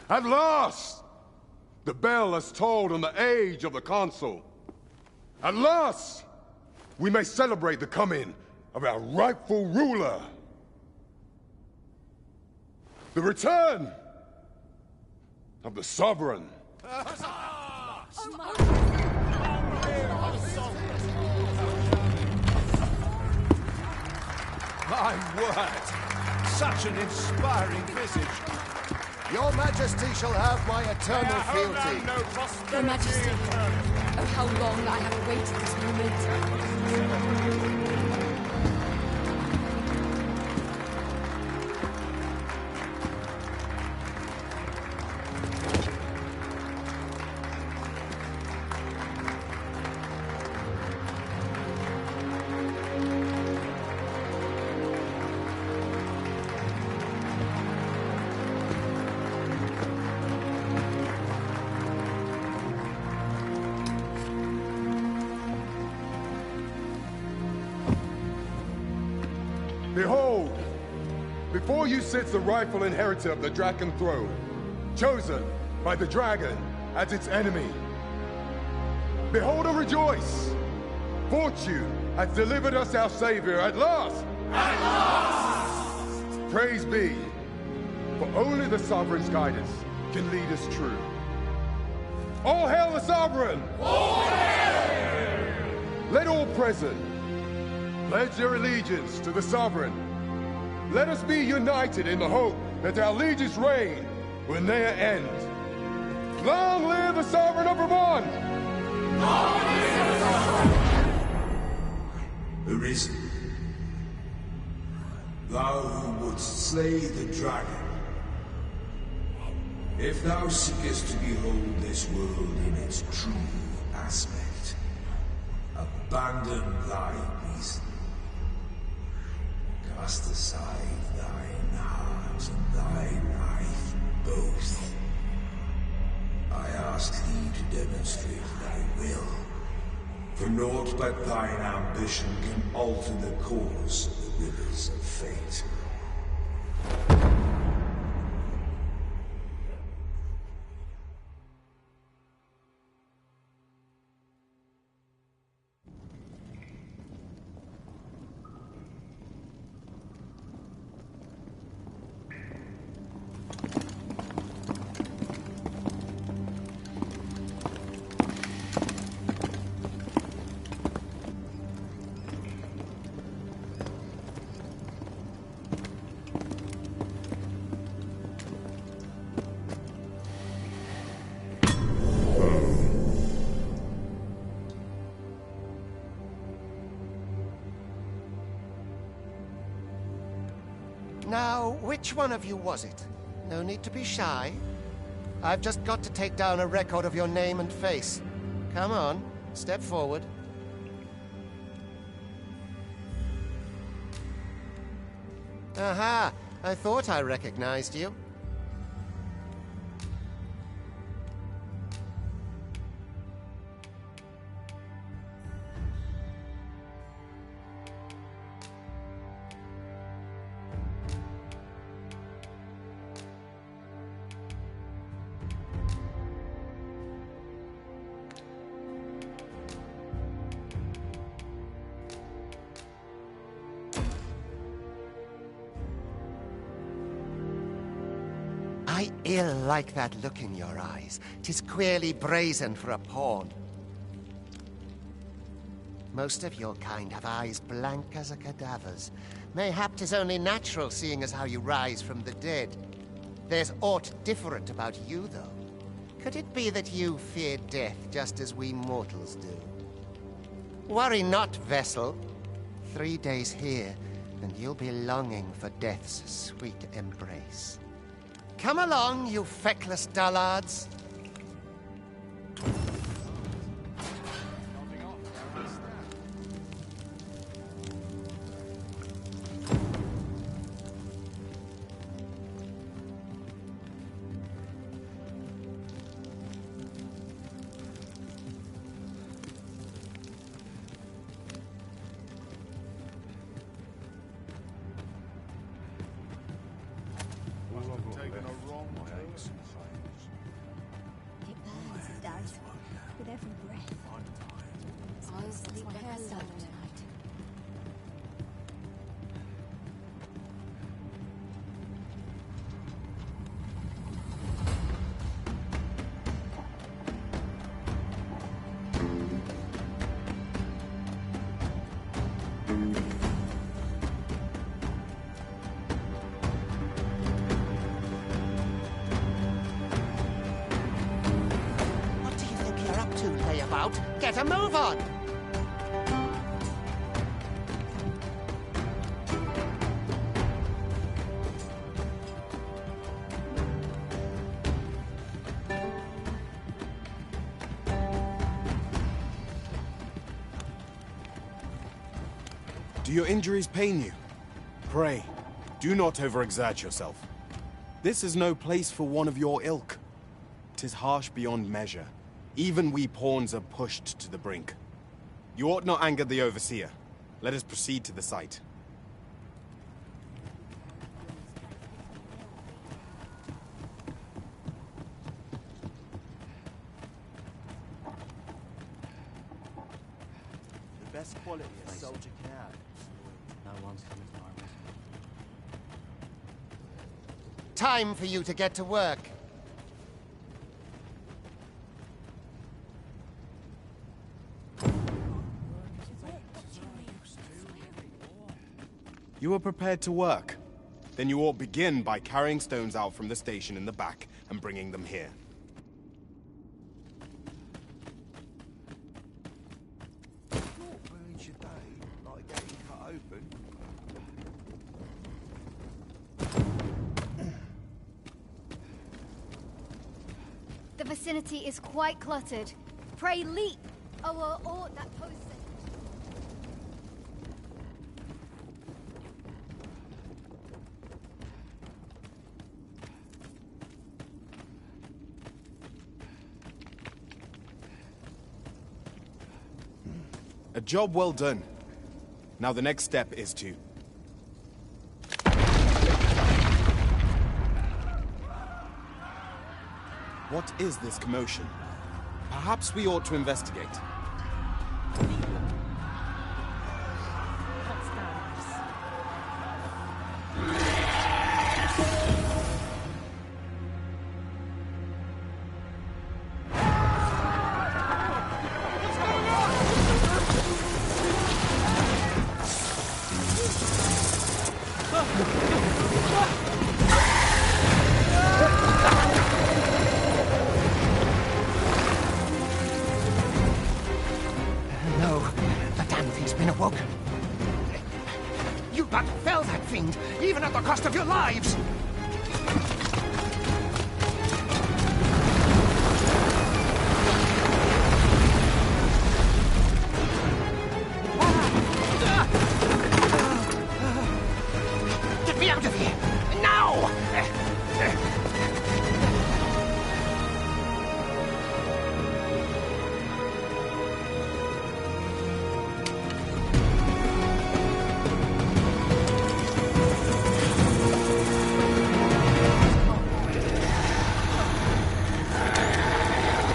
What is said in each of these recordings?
At last! The bell has tolled on the age of the Consul. At last! We may celebrate the coming of our rightful ruler. The return of the Sovereign. My word! Such an inspiring visage. Your Majesty shall have my eternal fealty. Your Majesty, oh how long I have awaited this moment. Behold, before you sits the rightful inheritor of the Draken throne, chosen by the dragon as its enemy. Behold and rejoice! Fortune has delivered us our savior at last! At last! Praise be, for only the Sovereign's guidance can lead us true. All hail the Sovereign! All hail! Let all present pledge their allegiance to the Sovereign. Let us be united in the hope that our liege's reign will ne'er end. Long live the Sovereign of Vermont! Long live the Sovereign! Arisen, thou who wouldst slay the dragon, if thou seekest to behold this world in its true aspect, abandon thy reason. Cast aside thine heart and thy life both. I ask thee to demonstrate thy will, for naught but thine ambition can alter the course of the rivers of fate. Now, which one of you was it? No need to be shy. I've just got to take down a record of your name and face. Come on, step forward. Aha! I thought I recognized you. I ill like that look in your eyes. 'Tis queerly brazen for a pawn. Most of your kind have eyes blank as a cadaver's. Mayhap 'tis only natural, seeing as how you rise from the dead. There's aught different about you, though. Could it be that you fear death just as we mortals do? Worry not, vessel. 3 days here, and you'll be longing for death's sweet embrace. Come along, you feckless dullards. taken a wrong turn. It burns, it does. With every breath. I'll sleep like a stone tonight. What do you think you're up to, layabout? Get a move on! Do your injuries pain you? Pray, do not overexert yourself. This is no place for one of your ilk. 'Tis harsh beyond measure. Even we pawns are pushed to the brink. You ought not anger the Overseer. Let us proceed to the site. The best quality a soldier can have. No one's coming to my rescue. Time for you to get to work. You are prepared to work? Then you ought begin by carrying stones out from the station in the back and bringing them here. What ruins your day? Like getting cut open? The vicinity is quite cluttered. Pray leap! Or that post. A job well done. Now the next step is to... What is this commotion? Perhaps we ought to investigate. No, the damn thing's been awoken. You but fell that fiend, even at the cost of your lives! Get me out of here! Now!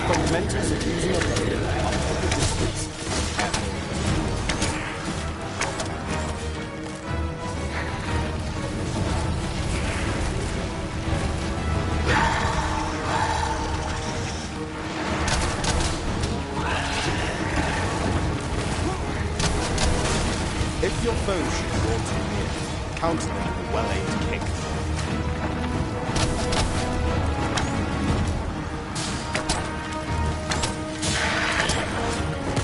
Fundamentals of using a weapon are proper distance. If your foe should draw too near, counter them with a well-aimed kick.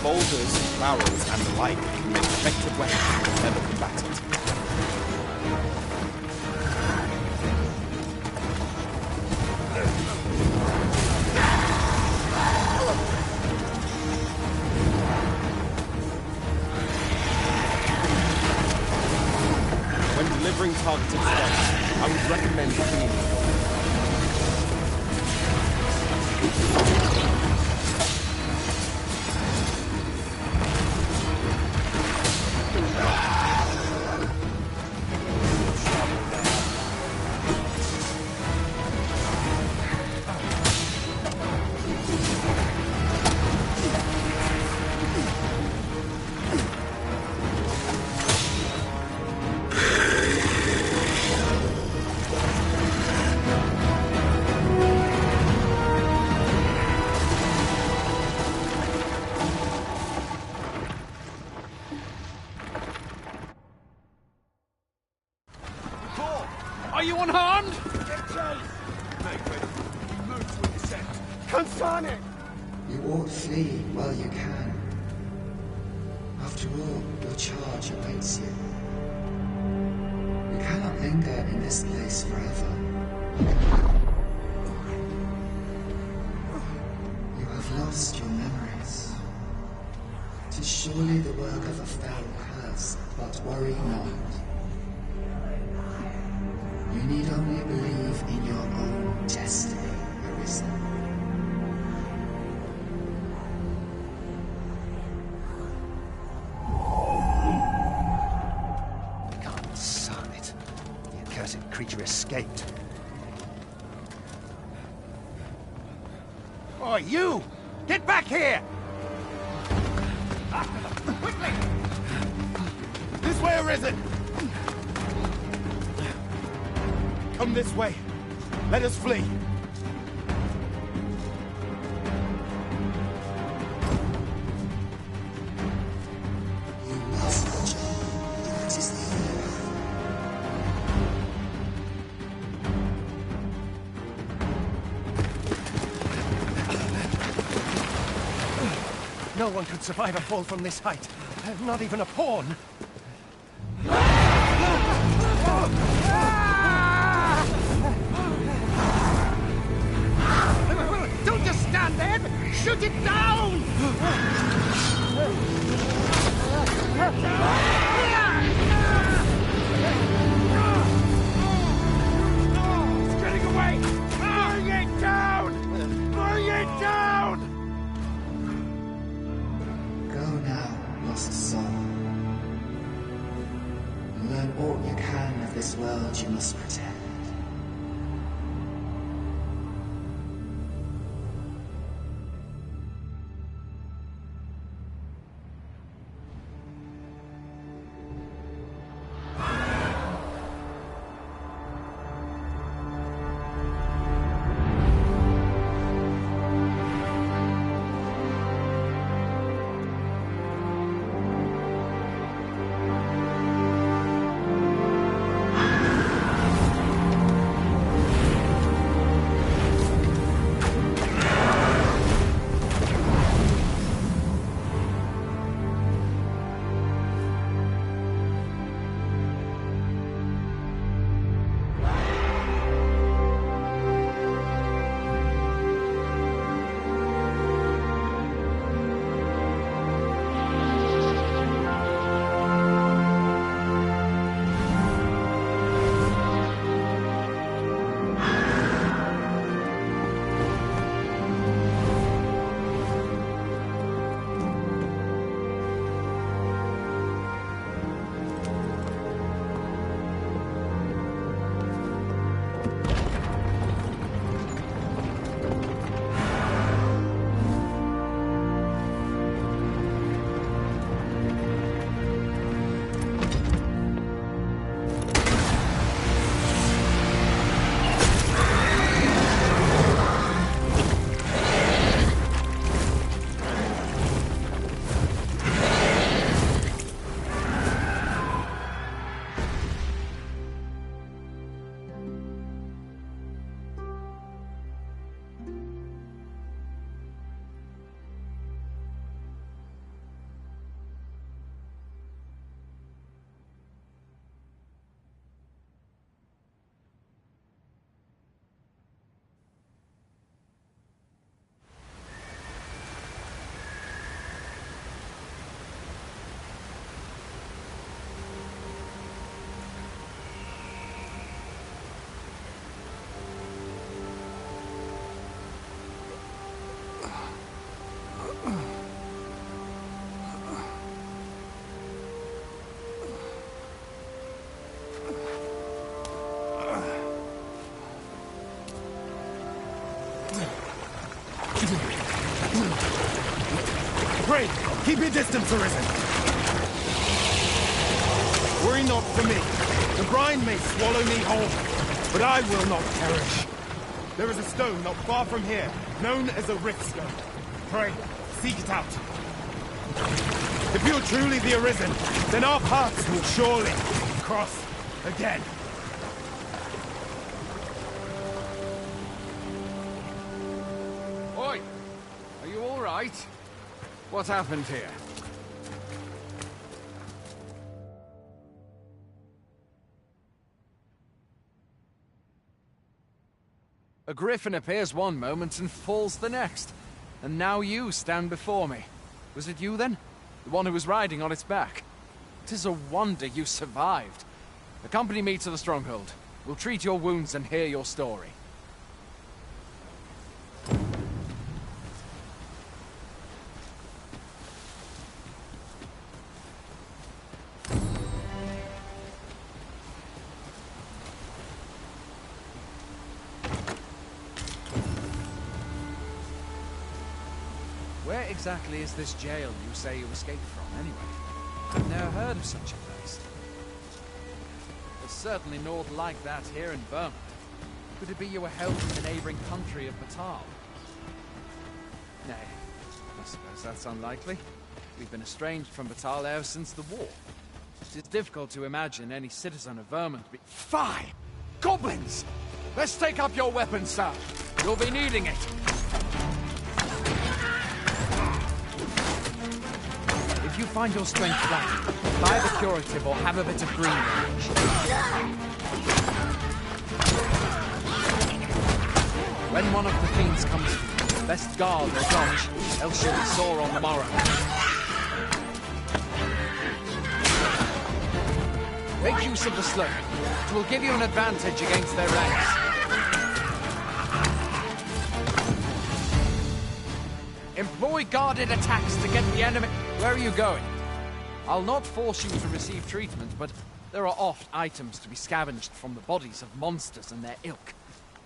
Boulders, barrels, and the like can make effective weapons whenever combatant. When delivering targeted strikes, I would recommend cleaning. Consane! You ought flee while you can. After all, your charge awaits you. You cannot linger in this place forever. You have lost your memories. 'Tis surely the work of a foul curse, but worry not. You need only believe in your own destiny, Arisen. Creature escaped. Oh, you! Get back here! Quickly! This way, Arisen! Come this way. Let us flee. You must, John. That is the only path. No one could survive a fall from this height. Not even a pawn. Don't just stand there! Shoot it down! It's getting away! Bring it down! Bring it down! Go now, lost soul. Learn all you can of this world you must protect. Pray, keep your distance, Arisen. Worry not for me. The brine may swallow me whole, but I will not perish. There is a stone not far from here, known as a Rift Stone. Pray, seek it out. If you're truly the Arisen, then our paths will surely cross again. right? What happened here? A griffin appears one moment and falls the next. And now you stand before me. Was it you then? The one who was riding on its back? 'Tis a wonder you survived. Accompany me to the stronghold. We'll treat your wounds and hear your story. Where exactly is this jail you say you escaped from, anyway? I've never heard of such a place. There's certainly naught like that here in Vermund. Could it be you were held in the neighboring country of Battahl? Nay, I suppose that's unlikely. We've been estranged from Battahl ever since the war. It is difficult to imagine any citizen of Vermund be— Fie! Goblins! Let's take up your weapons, sir. You'll be needing it. If you find your strength flat, buy the curative or have a bit of green range. When one of the fiends comes to you, best guard or dodge, else you'll be sore on the morrow. Make use of the slope. It will give you an advantage against their ranks. Employ guarded attacks to get the enemy— Where are you going? I'll not force you to receive treatment, but there are oft items to be scavenged from the bodies of monsters and their ilk.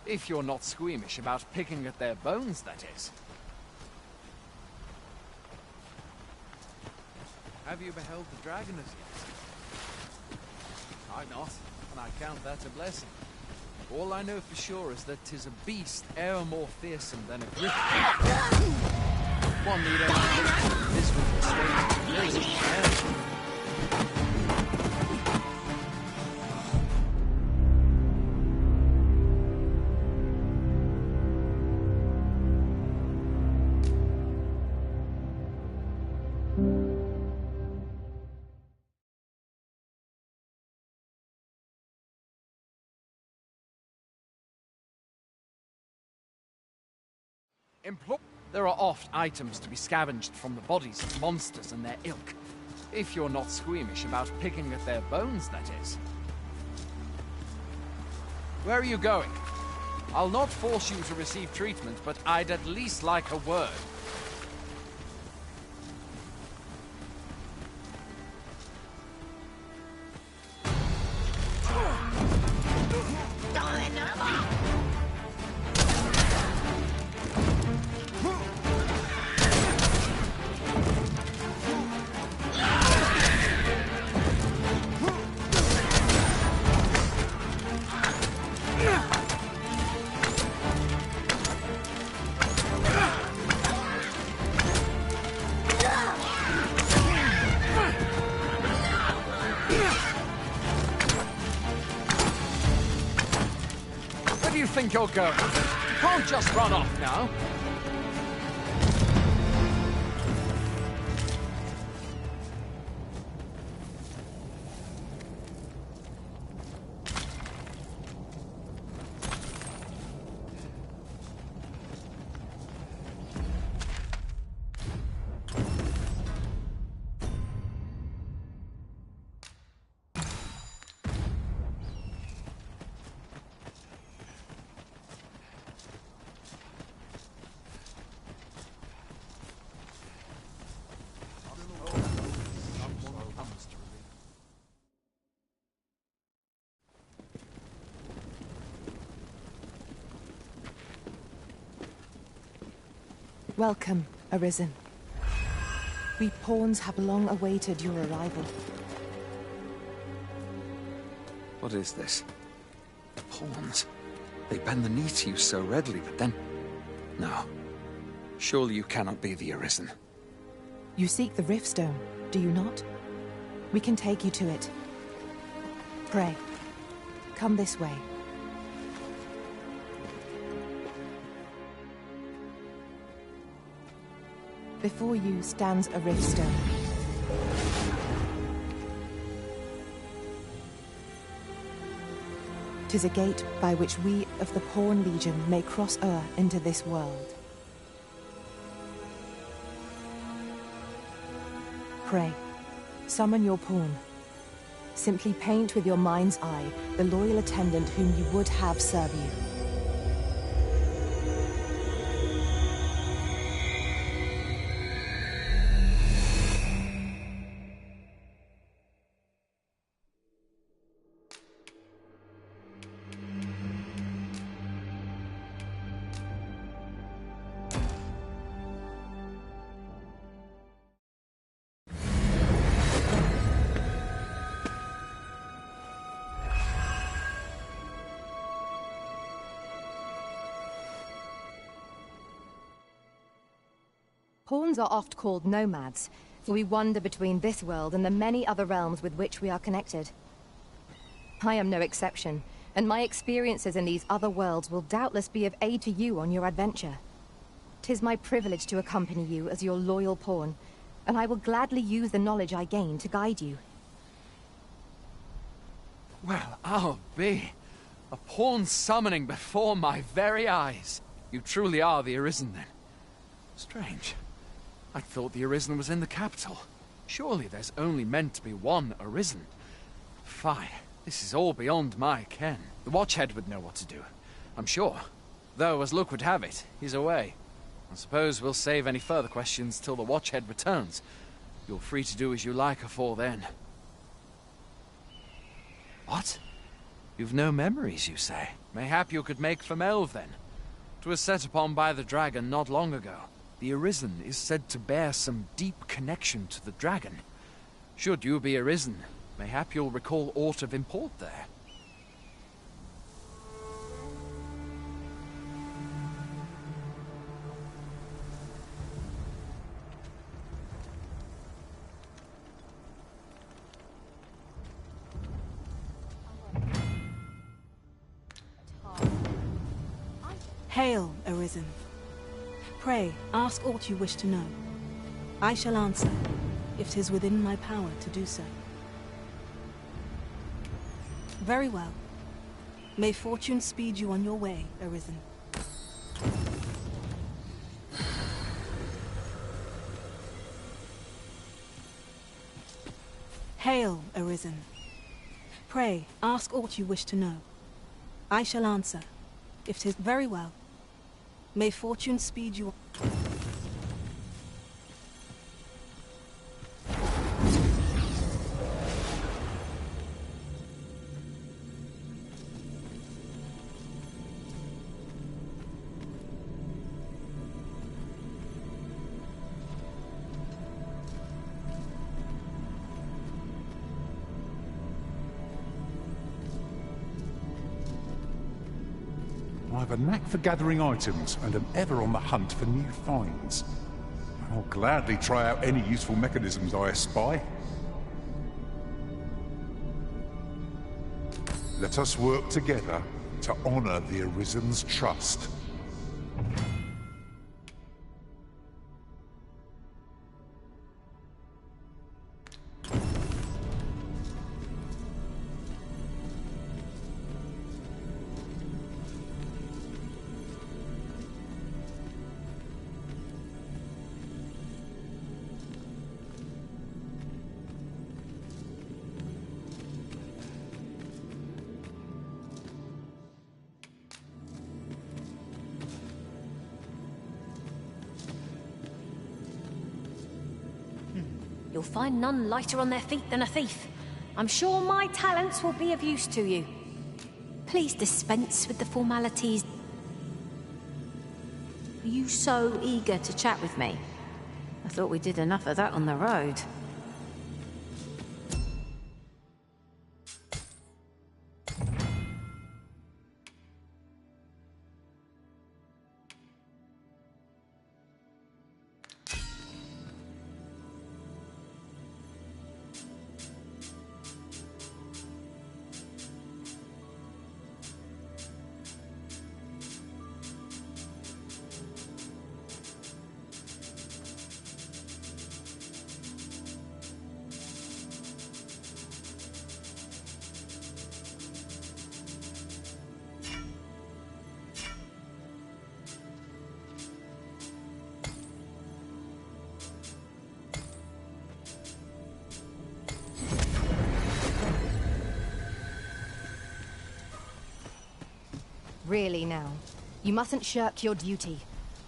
If you're not squeamish about picking at their bones, that is. Have you beheld the dragon as yet? I not, and I count that a blessing. All I know for sure is that 'tis a beast e'er more fearsome than a griffin. One need only look. This would persuade you. There are oft items to be scavenged from the bodies of monsters and their ilk. If you're not squeamish about picking at their bones, that is. Where are you going? I'll not force you to receive treatment, but I'd at least like a word. Where do you think you're going? You can't just run off now. Welcome, Arisen. We pawns have long awaited your arrival. What is this? Pawns? They bend the knee to you so readily, but then— No. Surely you cannot be the Arisen. You seek the Riftstone, do you not? We can take you to it. Pray, come this way. Before you stands a rift stone. "'Tis a gate by which we of the Pawn Legion may cross o'er into this world. Pray, summon your pawn. Simply paint with your mind's eye the loyal attendant whom you would have serve you. Pawns are oft called nomads, for we wander between this world and the many other realms with which we are connected. I am no exception, and my experiences in these other worlds will doubtless be of aid to you on your adventure. 'Tis my privilege to accompany you as your loyal pawn, and I will gladly use the knowledge I gain to guide you. Well, I'll be. A pawn summoning before my very eyes. You truly are the Arisen, then. Strange. I thought the Arisen was in the capital. Surely there's only meant to be one Arisen. Fine. This is all beyond my ken. The Watchhead would know what to do, I'm sure. Though, as luck would have it, he's away. I suppose we'll save any further questions till the Watchhead returns. You're free to do as you like afore then. What? You've no memories, you say? Mayhap you could make for Melve, then. 'Twas set upon by the dragon not long ago. The Arisen is said to bear some deep connection to the dragon. Should you be Arisen, mayhap you'll recall aught of import there. Hail, Arisen. Pray, ask aught you wish to know. I shall answer, if 'tis within my power to do so. Very well. May fortune speed you on your way, Arisen. Hail, Arisen. Pray, ask aught you wish to know. I shall answer, if 'tis very well. May fortune speed you. I have a knack for gathering items and am ever on the hunt for new finds. I'll gladly try out any useful mechanisms I espy. Let us work together to honor the Arisen's trust. You'll find none lighter on their feet than a thief. I'm sure my talents will be of use to you. Please dispense with the formalities. Are you so eager to chat with me? I thought we did enough of that on the road. Really now. You mustn't shirk your duty.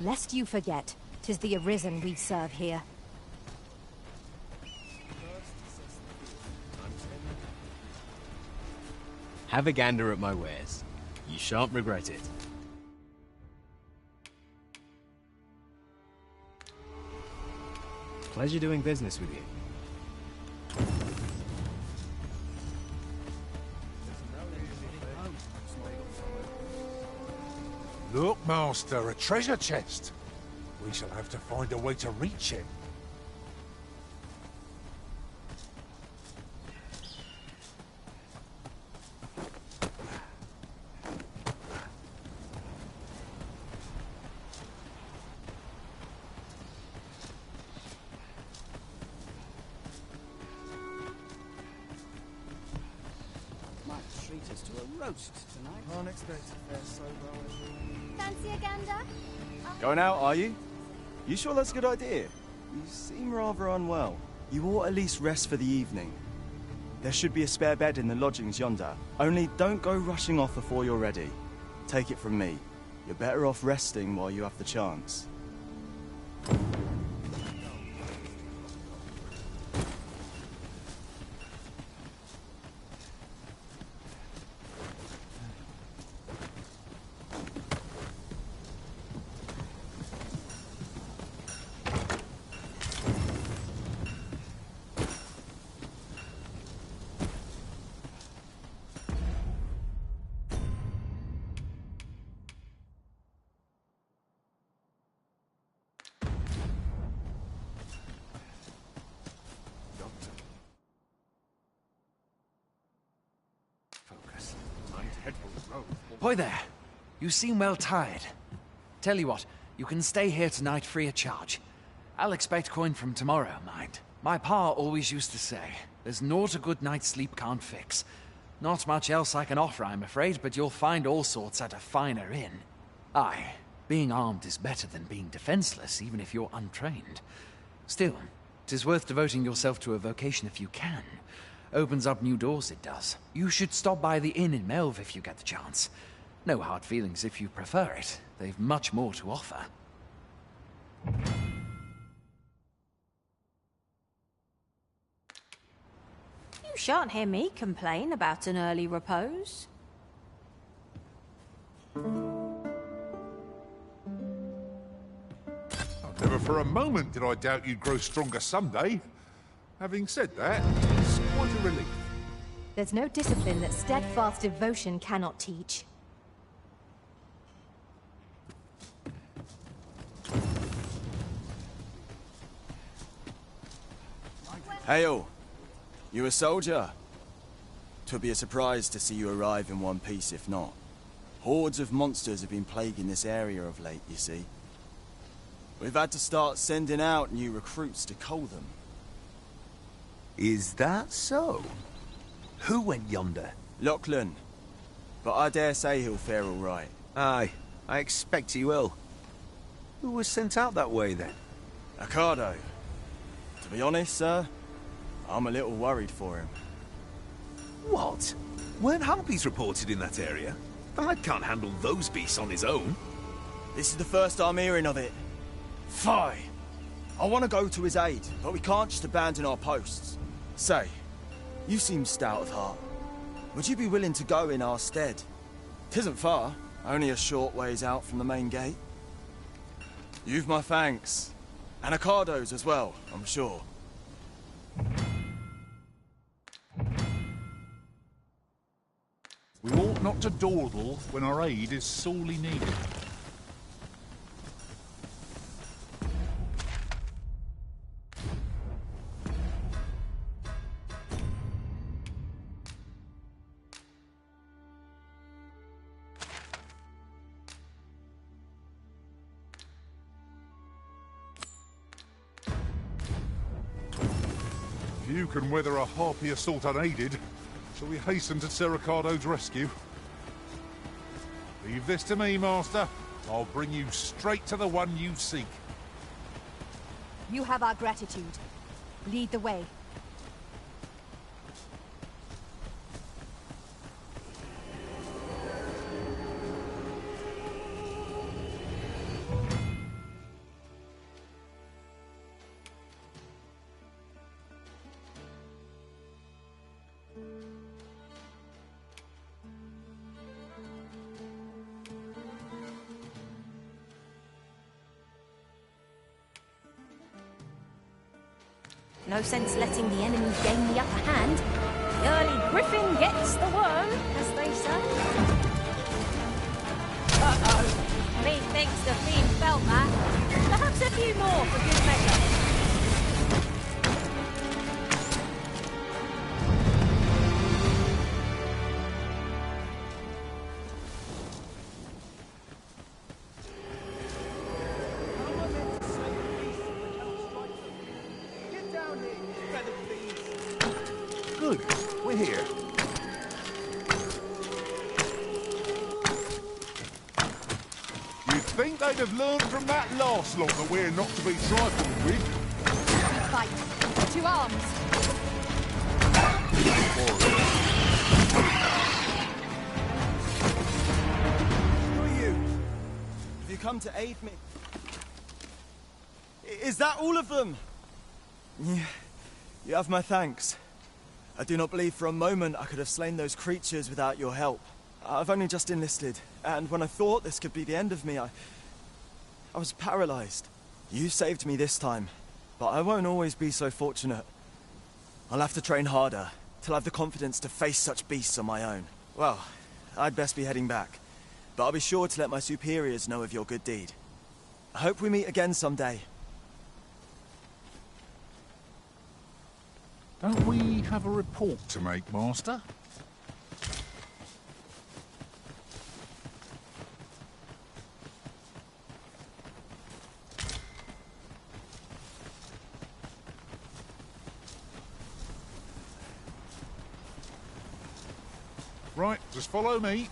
Lest you forget, 'tis the Arisen we serve here. Have a gander at my wares. You shan't regret it. Pleasure doing business with you. Look, Master, a treasure chest. We shall have to find a way to reach it. Might treat us to a roast tonight. Can't expect a fair sober. Fancy a gander? Going out, are you? You sure that's a good idea? You seem rather unwell. You ought at least rest for the evening. There should be a spare bed in the lodgings yonder. Only don't go rushing off before you're ready. Take it from me. You're better off resting while you have the chance. Boy there, you seem well tired. Tell you what, you can stay here tonight free of charge. I'll expect coin from tomorrow, mind. My pa always used to say, there's naught a good night's sleep can't fix. Not much else I can offer, I'm afraid, but you'll find all sorts at a finer inn. Aye, being armed is better than being defenseless, even if you're untrained. Still, 'tis worth devoting yourself to a vocation if you can. Opens up new doors, it does. You should stop by the inn in Melve if you get the chance. No hard feelings if you prefer it. They've much more to offer. You shan't hear me complain about an early repose. Never for a moment did I doubt you'd grow stronger someday. Having said that, it's quite a relief. There's no discipline that steadfast devotion cannot teach. Hail! You a soldier? 'Twould be a surprise to see you arrive in one piece if not. Hordes of monsters have been plaguing this area of late, you see. We've had to start sending out new recruits to cull them. Is that so? Who went yonder? Lachlan. But I dare say he'll fare all right. Aye, I expect he will. Who was sent out that way, then? Ricardo. To be honest, sir, I'm a little worried for him. What? Weren't harpies reported in that area? Thyde can't handle those beasts on his own. This is the first I'm hearing of it. Fie! I want to go to his aid, but we can't just abandon our posts. Say, you seem stout of heart. Would you be willing to go in our stead? 'Tisn't far, only a short ways out from the main gate. You've my thanks. And Ricardo's as well, I'm sure. We ought not to dawdle when our aid is sorely needed. If you can weather a harpy assault unaided, shall we hasten to Sir Ricardo's rescue? Leave this to me, Master. I'll bring you straight to the one you seek. You have our gratitude. Lead the way. No sense letting the enemy gain the upper hand. The early griffin gets the worm, as they say. Uh-oh. Methinks the fiend felt that. Perhaps a few more for good measure. Good. We're here. You'd think they'd have learned from that last lot that we're not to be trifled with. Fight. To arms. Who are you? Have you come to aid me? Is that all of them? You have my thanks. I do not believe for a moment I could have slain those creatures without your help. I've only just enlisted, and when I thought this could be the end of me, I was paralyzed. You saved me this time, but I won't always be so fortunate. I'll have to train harder, till I've the confidence to face such beasts on my own. Well, I'd best be heading back, but I'll be sure to let my superiors know of your good deed. I hope we meet again someday. Don't we have a report to make, Master? Right, just follow me.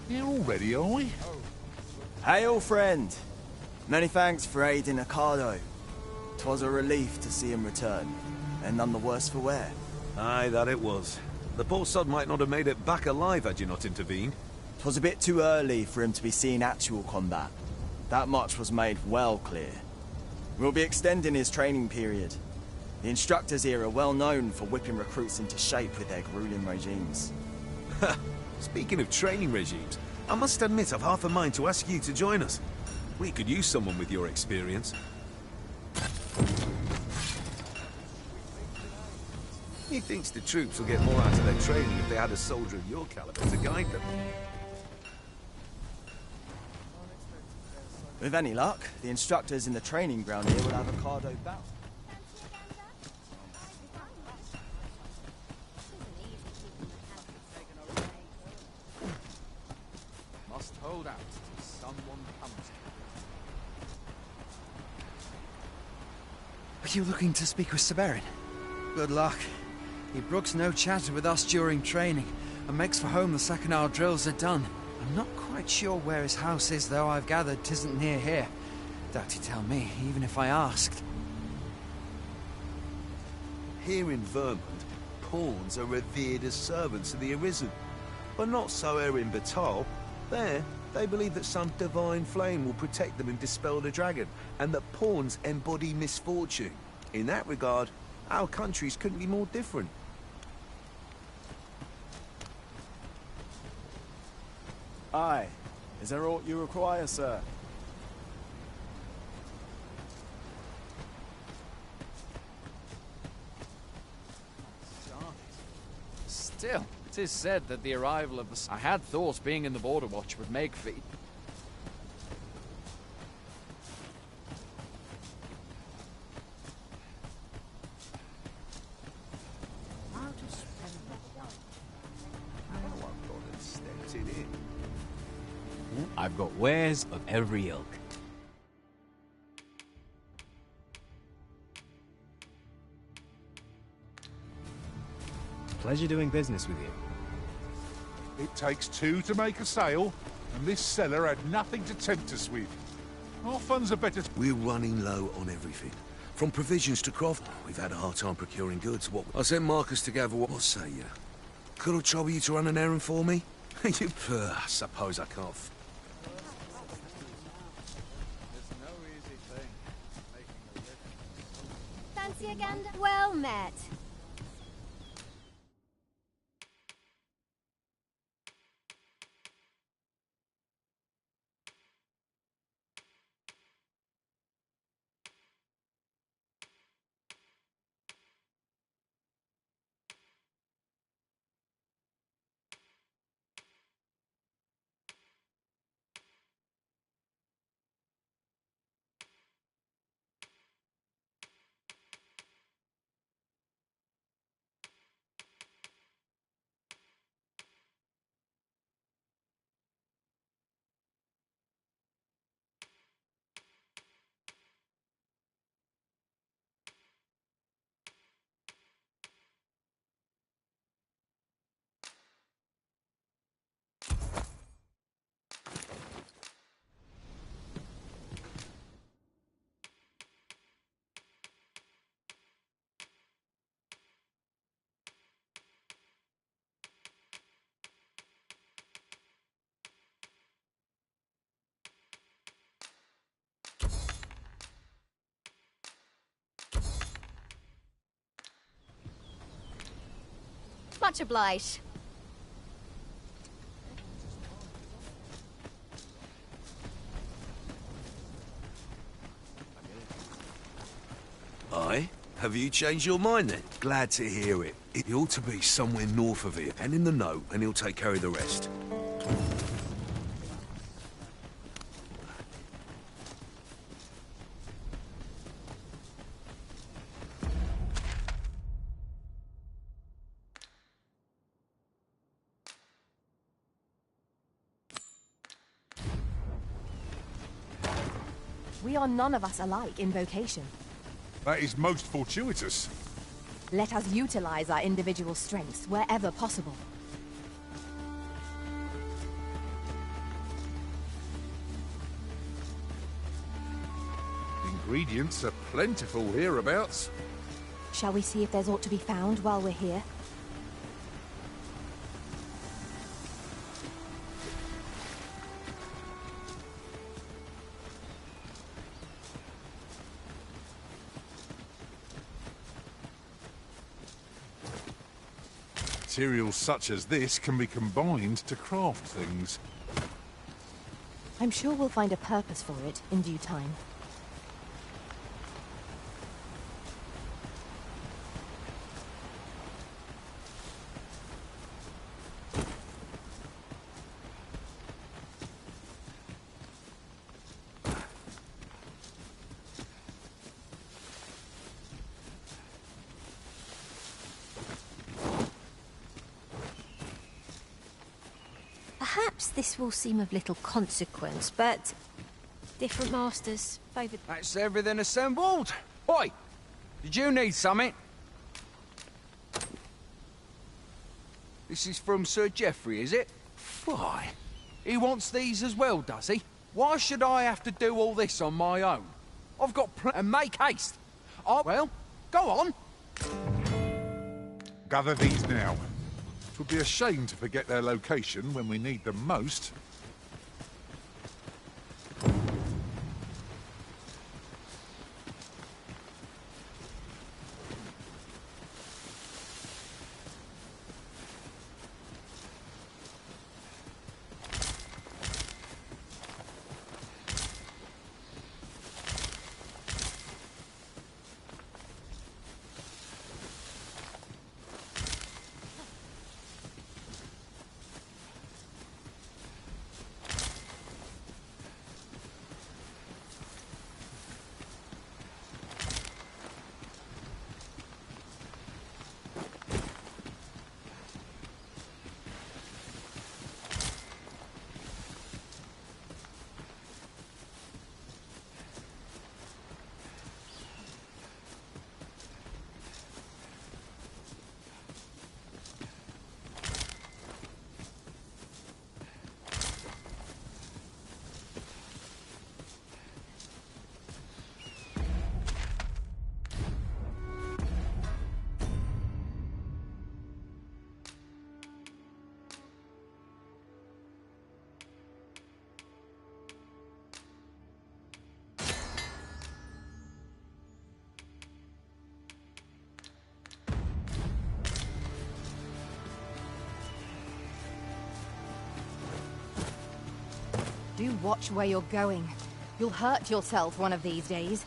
Here already, are we? Hail, friend. Many thanks for aiding Ocado. 'Twas a relief to see him return, and none the worse for wear. Aye, that it was. The poor sod might not have made it back alive had you not intervened. 'Twas a bit too early for him to be seeing actual combat. That much was made well clear. We'll be extending his training period. The instructors here are well known for whipping recruits into shape with their grueling regimes. Speaking of training regimes, I must admit I've half a mind to ask you to join us. We could use someone with your experience. He thinks the troops will get more out of their training if they had a soldier of your caliber to guide them. With any luck, the instructors in the training ground here will have a Ocado bout. Must hold out till someone comes. Are you looking to speak with Severin? Good luck. He brooks no chatter with us during training, and makes for home the second our drills are done. I'm not quite sure where his house is, though I've gathered 'tisn't near here. Doubt he'd tell me, even if I asked. Here in Vermund, pawns are revered as servants of the Arisen. But not so here in Batal. There, they believe that some divine flame will protect them and dispel the dragon, and that pawns embody misfortune. In that regard, our countries couldn't be more different. Aye. Is there aught you require, sir? Still, it is said that the arrival of the... I had thought being in the Border Watch would make for... I've got wares of every ilk. Pleasure doing business with you. It takes two to make a sale, and this seller had nothing to tempt us with. Our funds are better... We're running low on everything. From provisions to craft, we've had a hard time procuring goods. I sent Marcus to gather what say you? Could I trouble you to run an errand for me? I suppose I can't... Fancy Monsieur Gander? Well met. Much obliged. Aye? Have you changed your mind then? Glad to hear it. It ought to be somewhere north of here. Pen in the note and he'll take care of the rest. We are none of us alike in vocation. That is most fortuitous. Let us utilize our individual strengths wherever possible. Ingredients are plentiful hereabouts. Shall we see if there's aught to be found while we're here? Materials such as this can be combined to craft things. I'm sure we'll find a purpose for it in due time. Perhaps this will seem of little consequence, but different masters favoured. That's everything assembled. Oi! Did you need something? This is from Sir Geoffrey, is it? Why? He wants these as well, does he? Why should I have to do all this on my own? I've got and make haste. Well, go on. Gather these now. It would be a shame to forget their location when we need them most. Do watch where you're going. You'll hurt yourself one of these days.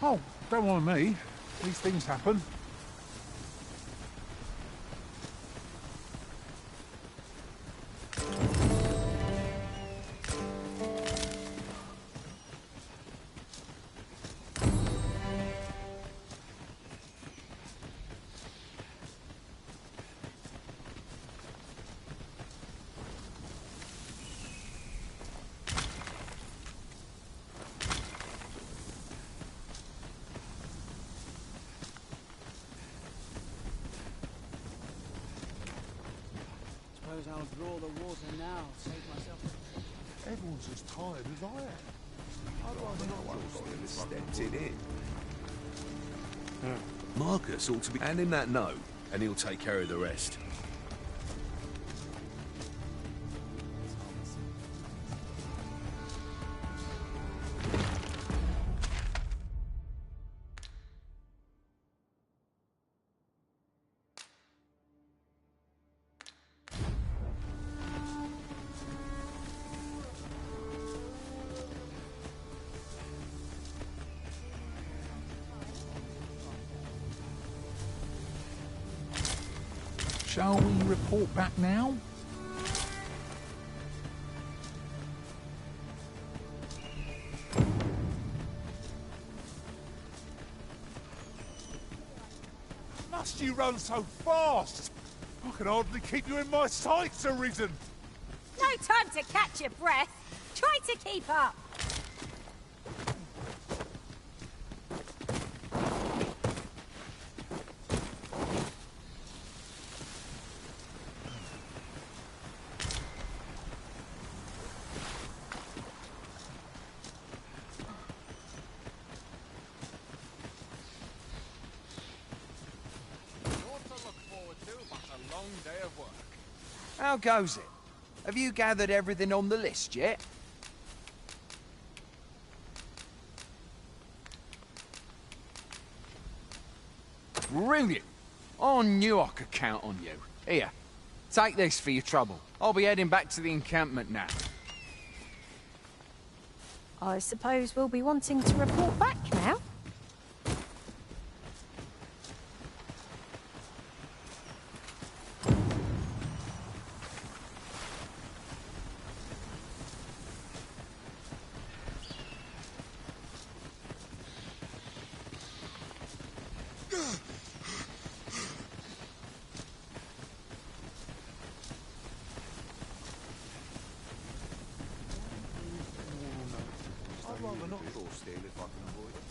Oh, don't mind me. These things happen. I'll draw the water now, save myself. Everyone's as tired as I am. I'd rather not one Stepped it in. Marcus ought to be... Hand him that note, and he'll take care of the rest. Shall we report back now? Must you run so fast? I can hardly keep you in my sights, Arisen. No time to catch your breath. Try to keep up. How goes it? Have you gathered everything on the list yet? Brilliant! I knew I could count on you. Here, take this for your trouble. I'll be heading back to the encampment now. I suppose we'll be wanting to report back now. I'd rather not draw steel if I can avoid it.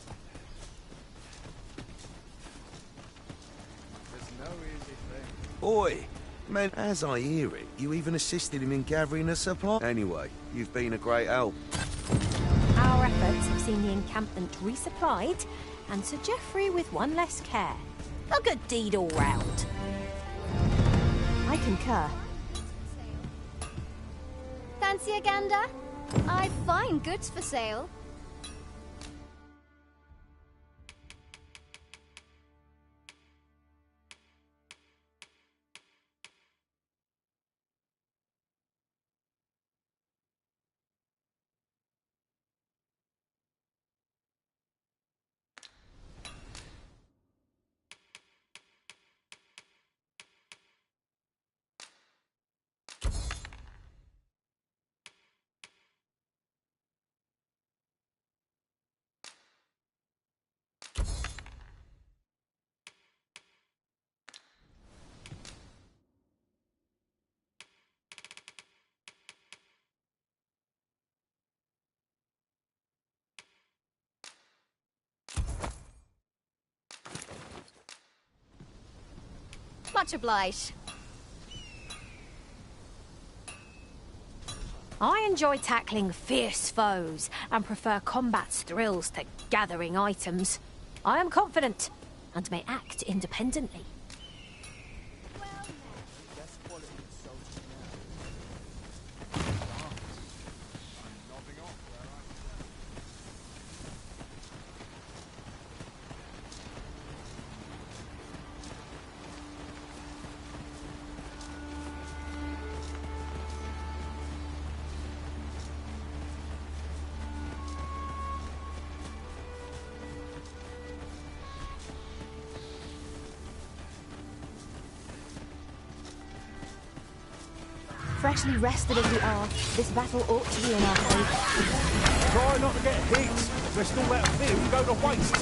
There's no easy thing. Boy, man, as I hear it, you even assisted him in gathering a supply. Anyway, you've been a great help. Our efforts have seen the encampment resupplied, and Sir Geoffrey with one less care. A good deed all round. I concur. Fancy a gander? I've fine goods for sale. Much obliged. I enjoy tackling fierce foes and prefer combat's thrills to gathering items. I am confident and may act independently. freshly rested as we are, this battle ought to be in our favour. Try not to get hit, lest all that theory go to waste.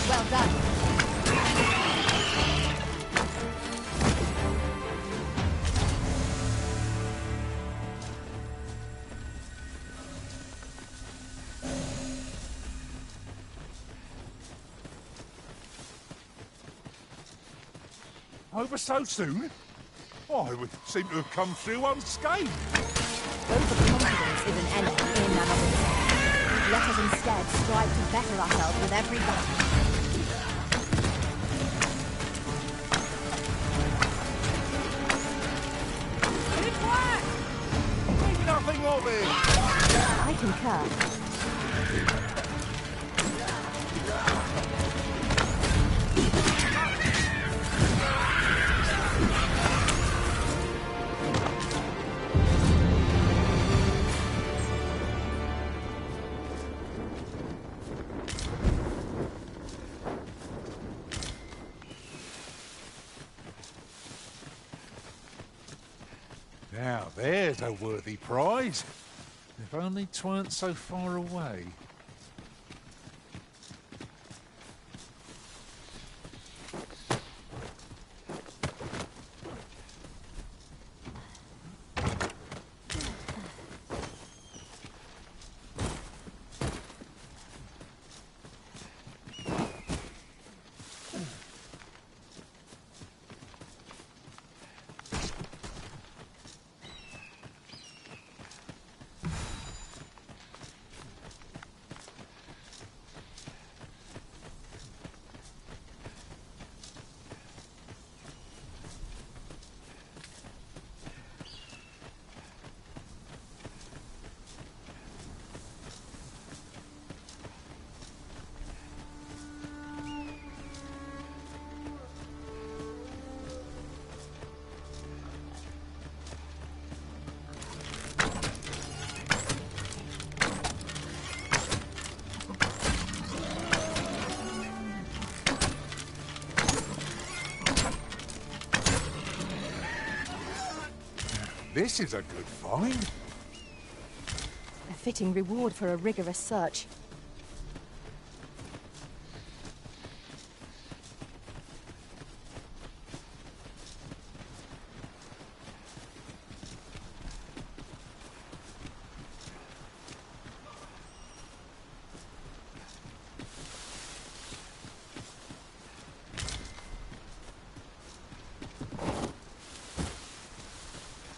Well done. Over so soon? I would seem to have come through unscathed. Overconfidence is an enemy in and of itself. Let us instead strive to better ourselves with every battle. Think nothing of it! I concur. Now there's a worthy prize. If only 'tweren't so far away. This is a good find. A fitting reward for a rigorous search.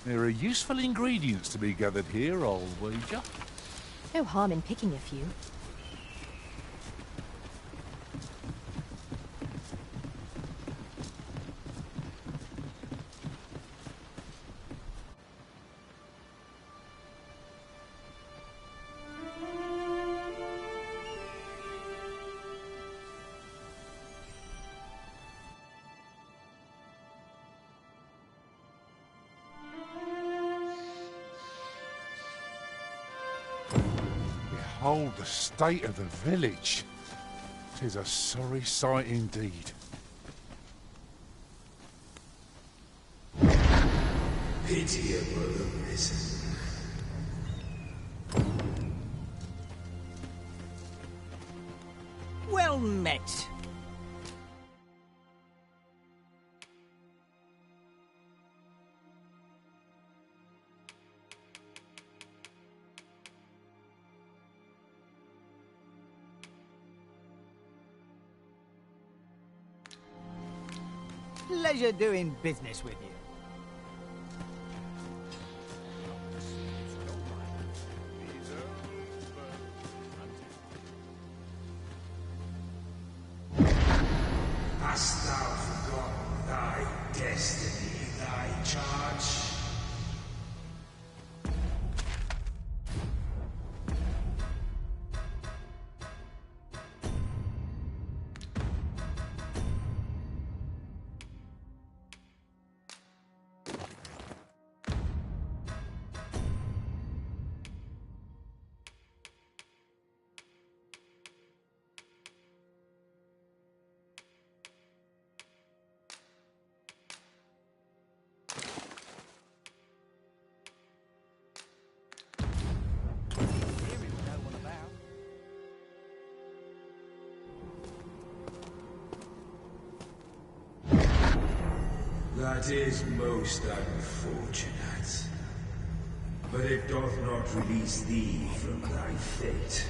There are useful ingredients to be gathered here, I'll wager. No harm in picking a few. Behold the state of the village. 'Tis a sorry sight indeed. Pitiable the risen. Well met. Pleasure doing business with you. Hast thou forgotten thy destiny, thy charge? That is most unfortunate. But it doth not release thee from thy fate.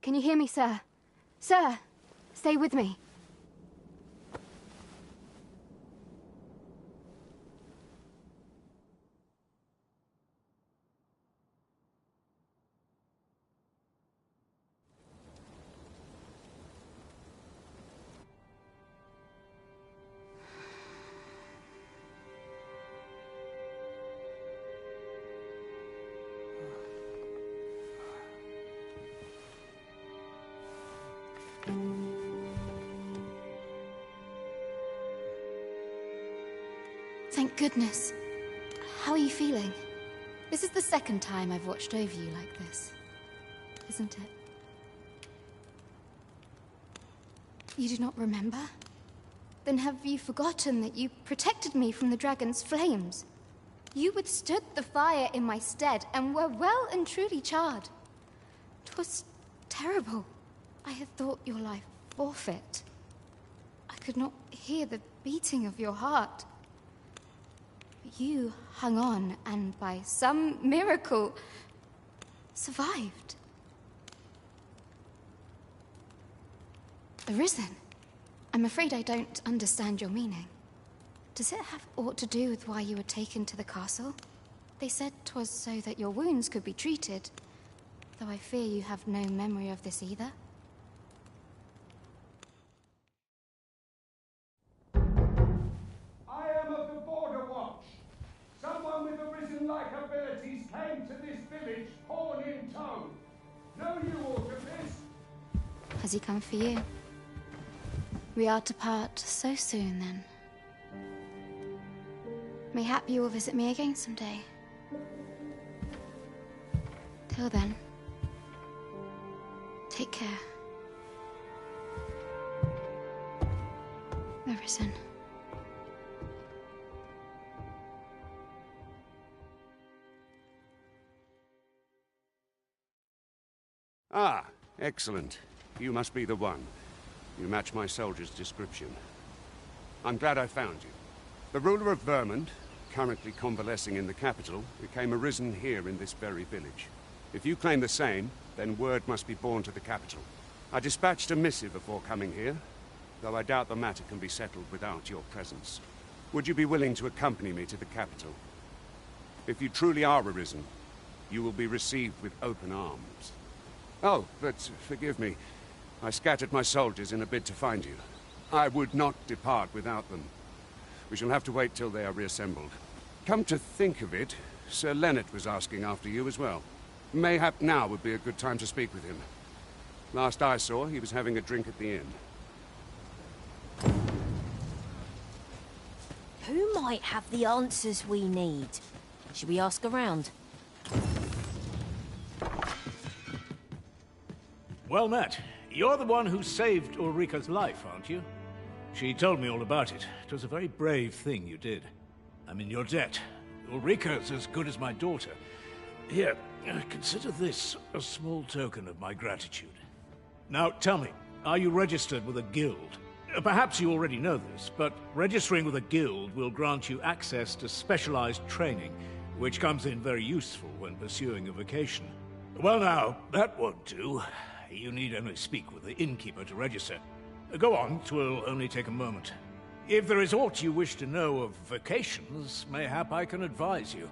Can you hear me, sir? Sir, stay with me. Thank goodness. How are you feeling? This is the second time I've watched over you like this, isn't it? You do not remember? Then have you forgotten that you protected me from the dragon's flames? You withstood the fire in my stead and were well and truly charred. 'Twas terrible. I had thought your life forfeit. I could not hear the beating of your heart. You hung on, and by some miracle, survived. Arisen? I'm afraid I don't understand your meaning. Does it have aught to do with why you were taken to the castle? They said 'twas so that your wounds could be treated, though I fear you have no memory of this either. I am of the Border Watch. Someone with a risen light black abilities came to this village horn in tow. Know you, Orcopist? Has he come for you? We are to part so soon, then. Mayhap you will visit me again someday. Till then, take care. The Risen. Ah, excellent. You must be the one. You match my soldier's description. I'm glad I found you. The ruler of Vermund, currently convalescing in the capital, became arisen here in this very village. If you claim the same, then word must be borne to the capital. I dispatched a missive before coming here, though I doubt the matter can be settled without your presence. Would you be willing to accompany me to the capital? If you truly are arisen, you will be received with open arms. Oh, but forgive me. I scattered my soldiers in a bid to find you. I would not depart without them. We shall have to wait till they are reassembled. Come to think of it, Sir Leonard was asking after you as well. Mayhap now would be a good time to speak with him. Last I saw, he was having a drink at the inn. Who might have the answers we need? Should we ask around? Well met. You're the one who saved Ulrika's life, aren't you? She told me all about it. It was a very brave thing you did. I'm in your debt. Ulrika's as good as my daughter. Here, consider this a small token of my gratitude. Now, tell me, are you registered with a guild? Perhaps you already know this, but registering with a guild will grant you access to specialized training, which comes in very useful when pursuing a vocation. Well now, that won't do. You need only speak with the innkeeper to register. Go on, 'twill only take a moment. If there is aught you wish to know of vocations, mayhap I can advise you.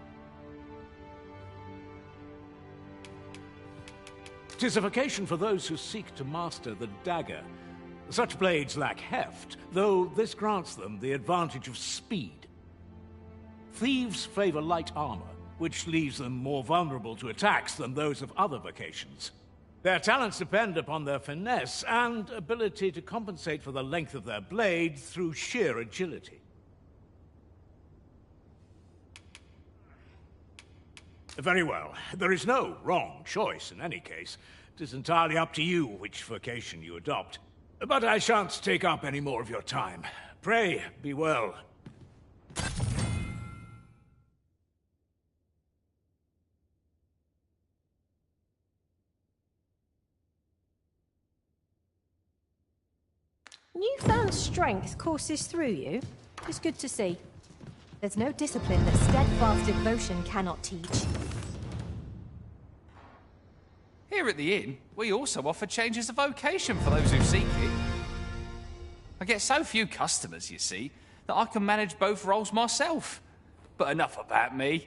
'Tis a vocation for those who seek to master the dagger. Such blades lack heft, though this grants them the advantage of speed. Thieves favor light armor, which leaves them more vulnerable to attacks than those of other vocations. Their talents depend upon their finesse and ability to compensate for the length of their blade through sheer agility. Very well. There is no wrong choice in any case. It is entirely up to you which vocation you adopt. But I shan't take up any more of your time. Pray, be well. Newfound strength courses through you. It's good to see. There's no discipline that steadfast devotion cannot teach. Here at the inn, we also offer changes of vocation for those who seek it. I get so few customers, you see, that I can manage both roles myself. But enough about me.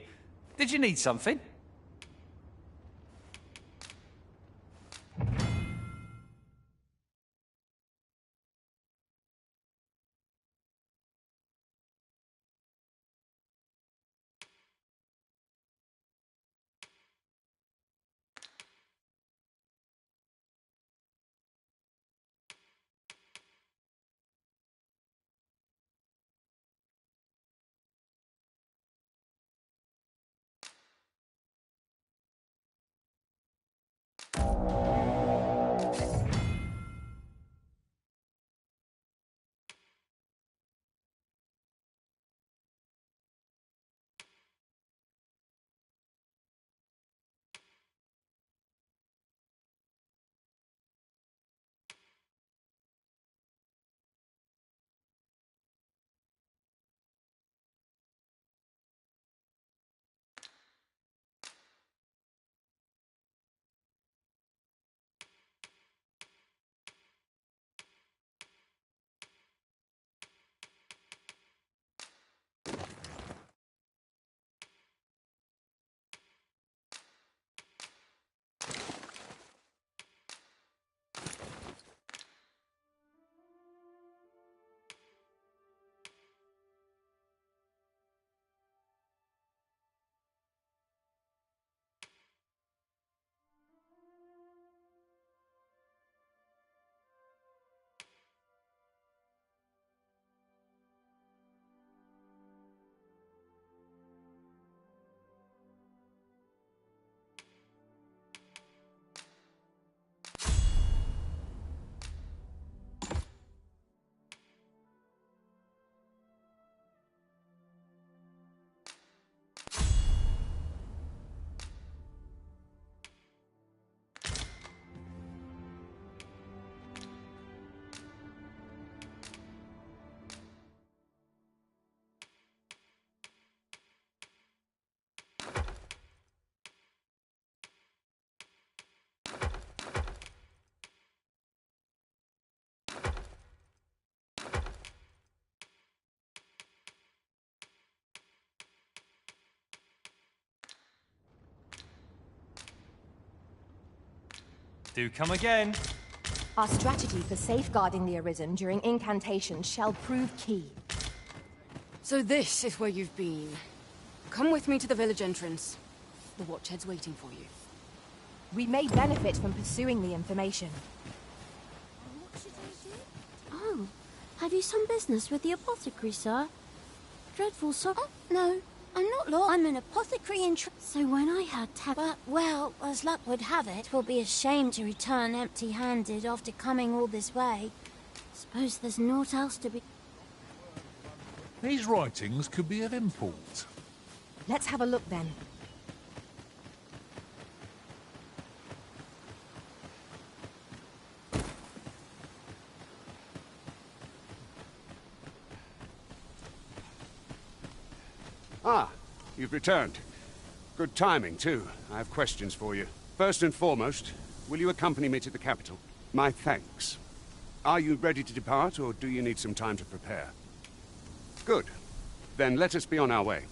Did you need something? Do come again. Our strategy for safeguarding the Arisen during incantation shall prove key. So this is where you've been. Come with me to the village entrance. The Watchhead's waiting for you. We may benefit from pursuing the information. Oh, have you some business with the apothecary, sir? Dreadful Oh, no, I'm not law. I'm an apothecary in So when I had but, well, as luck would have it, we'll be ashamed to return empty-handed after coming all this way. Suppose there's naught else to be... These writings could be of import. Let's have a look then. Ah, you've returned. Good timing, too. I have questions for you. First and foremost, will you accompany me to the capital? My thanks. Are you ready to depart, or do you need some time to prepare? Good. Then let us be on our way.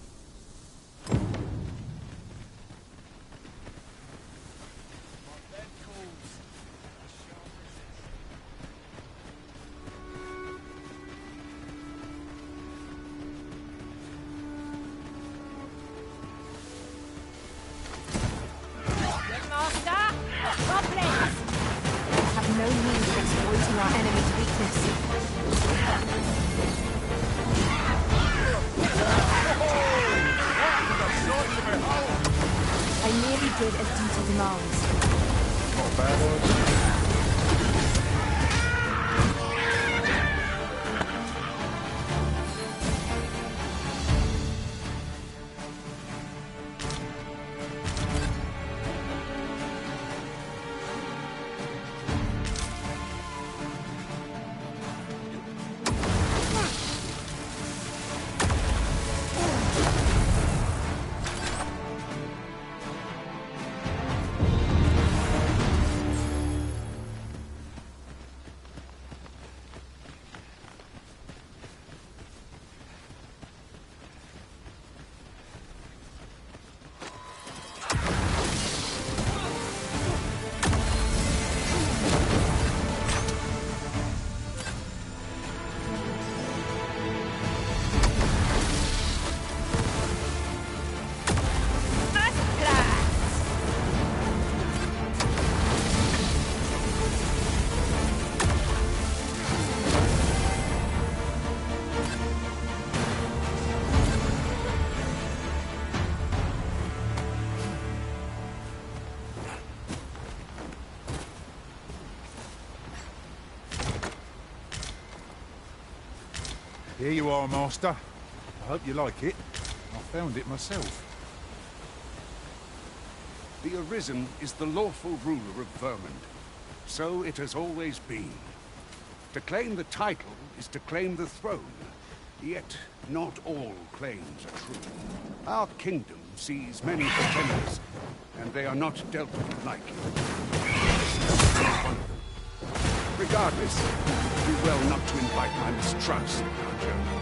Here you are, Master. I hope you like it. I found it myself. The Arisen is the lawful ruler of Vermund. So it has always been. To claim the title is to claim the throne. Yet, not all claims are true. Our kingdom sees many pretenders, and they are not dealt with lightly. Regardless, do well not to invite my mistrust in our journey.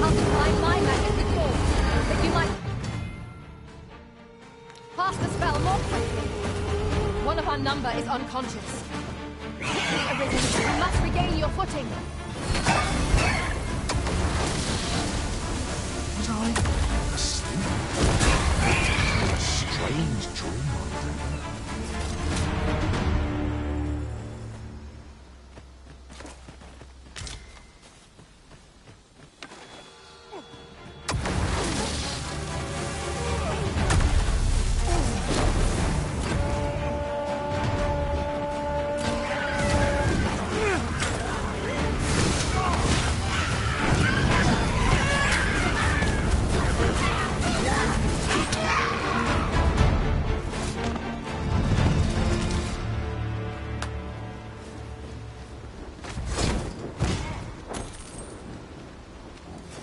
I'll define my magic with yours, but you might... Pass the spell more quickly. One of our number is unconscious. Quickly, Arisen, you must regain your footing. Was I asleep? A strange dream I dreamed.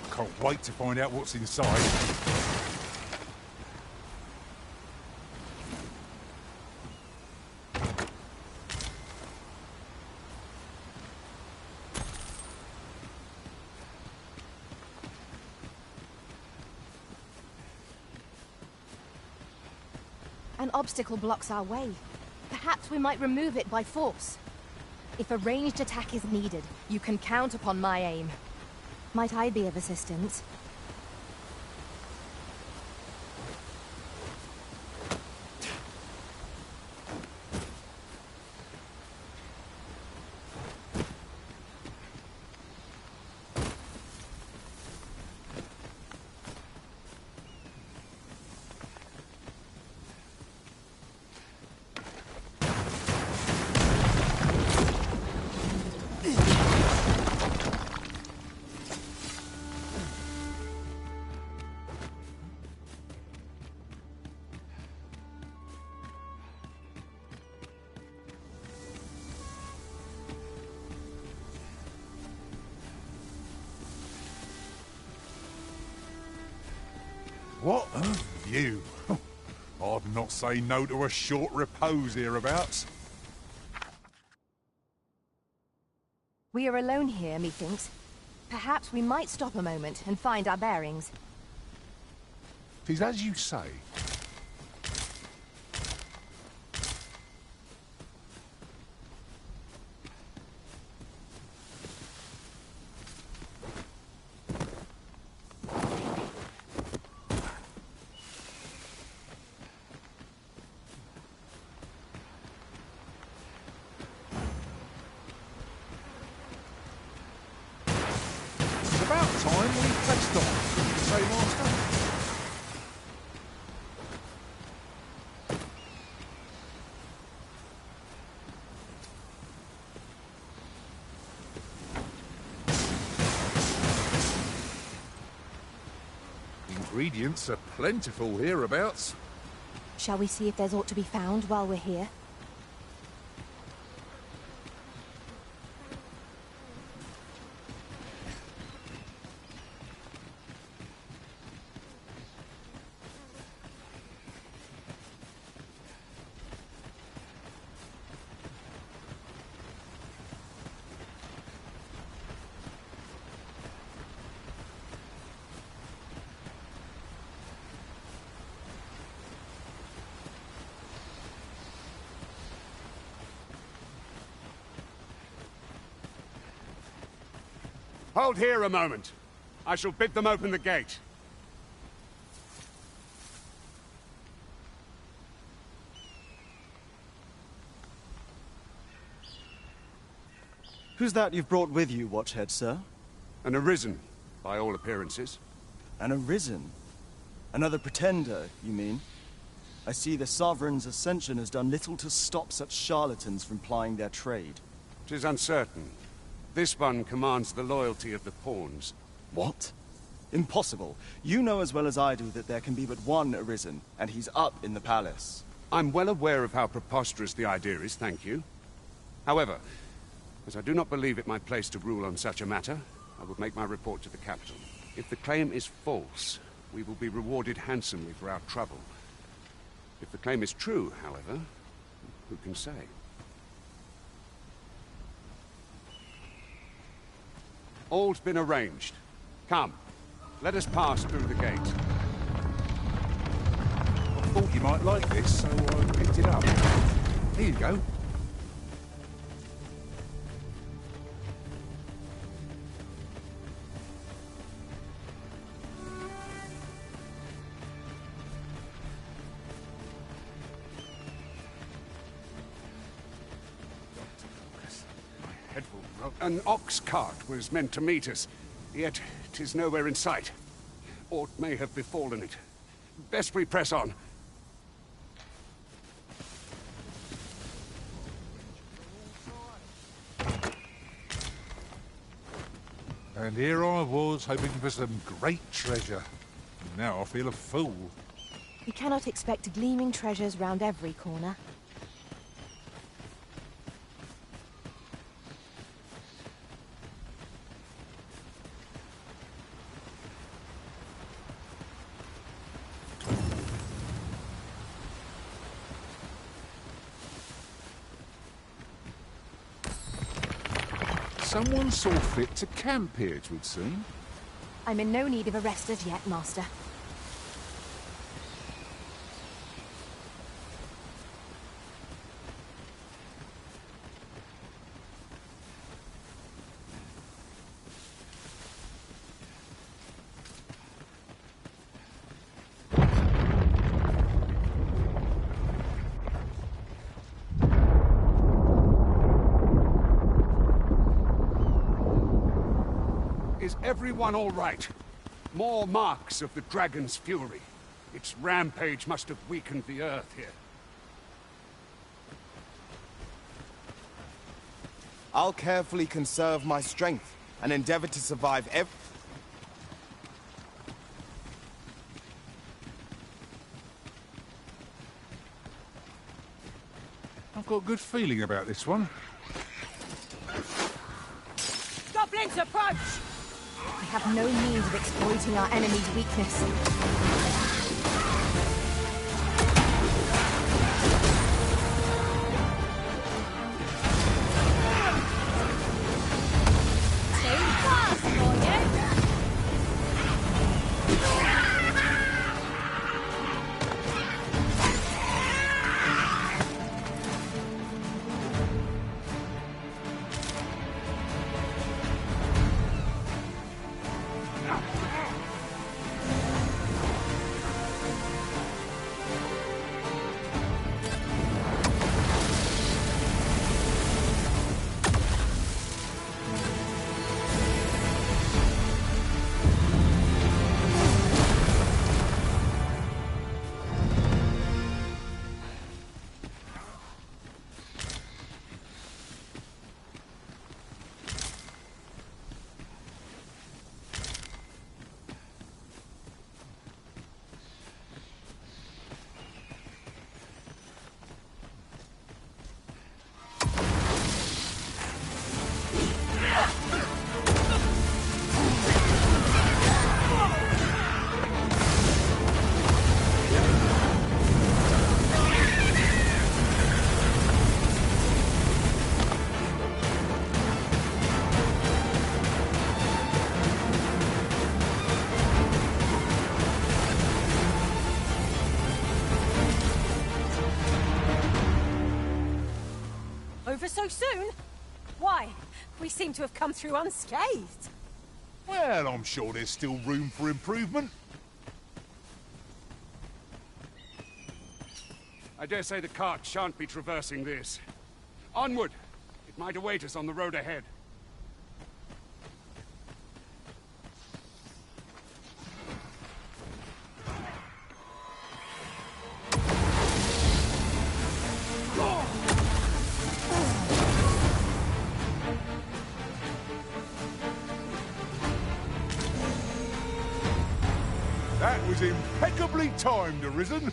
Can't wait to find out what's inside. An obstacle blocks our way. Perhaps we might remove it by force. If a ranged attack is needed, you can count upon my aim. Might I be of assistance? What a view. I'd not say no to a short repose hereabouts. We are alone here, methinks. Perhaps we might stop a moment and find our bearings. 'Tis as you say. Ingredients are plentiful hereabouts. Shall we see if there's aught to be found while we're here? Hold here a moment. I shall bid them open the gate. Who's that you've brought with you, Watchhead, sir? An Arisen, by all appearances. An Arisen? Another pretender, you mean? I see the Sovereign's ascension has done little to stop such charlatans from plying their trade. 'Tis uncertain. This one commands the loyalty of the pawns. What? Impossible. You know as well as I do that there can be but one Arisen, and he's up in the palace. I'm well aware of how preposterous the idea is, thank you. However, as I do not believe it my place to rule on such a matter, I will make my report to the capital. If the claim is false, we will be rewarded handsomely for our trouble. If the claim is true, however, who can say? All's been arranged. Come, let us pass through the gate. I thought you might like this, so I picked it up. Here you go. An ox cart was meant to meet us, yet 'tis nowhere in sight. Aught may have befallen it. Best we press on. And here I was, hoping for some great treasure. Now I feel a fool. We cannot expect gleaming treasures round every corner. Someone saw fit to camp here, it would seem. I'm in no need of a rest as yet, Master. Everyone all right? More marks of the dragon's fury. Its rampage must have weakened the earth here. I'll carefully conserve my strength and endeavor to survive I've got a good feeling about this one. Goblins approach! We have no means of exploiting our enemy's weakness. Over so soon? Why? We seem to have come through unscathed. Well, I'm sure there's still room for improvement. I dare say the cart shan't be traversing this. Onward! It might await us on the road ahead. That was impeccably timed, Arisen.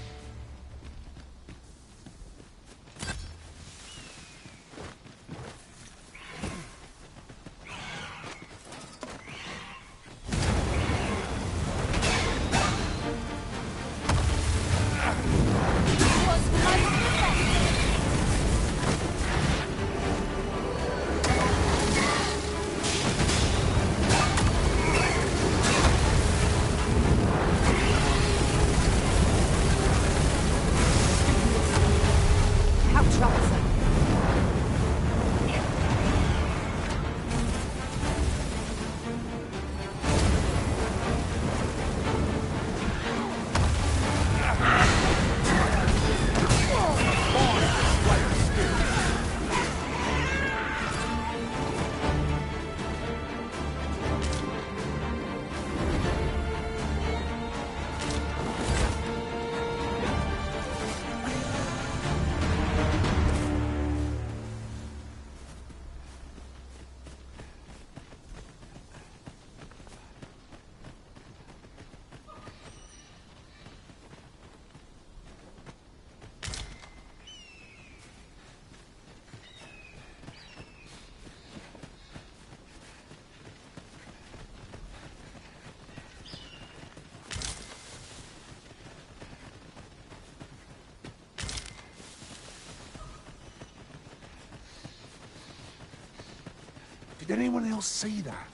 Did anyone else see that?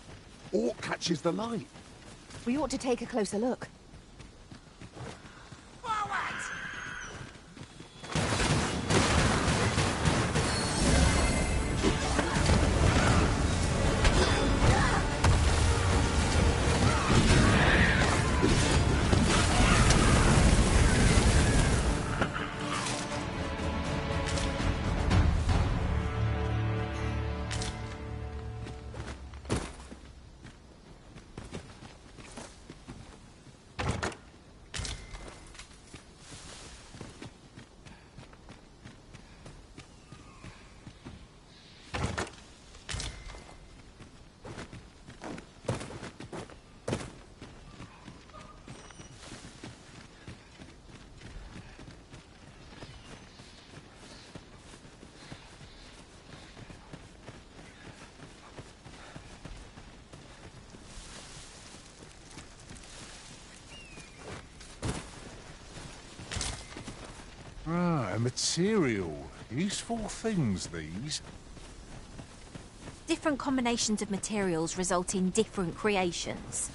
Orc catches the light. We ought to take a closer look. Ah, a material. Useful things, these. Different combinations of materials result in different creations.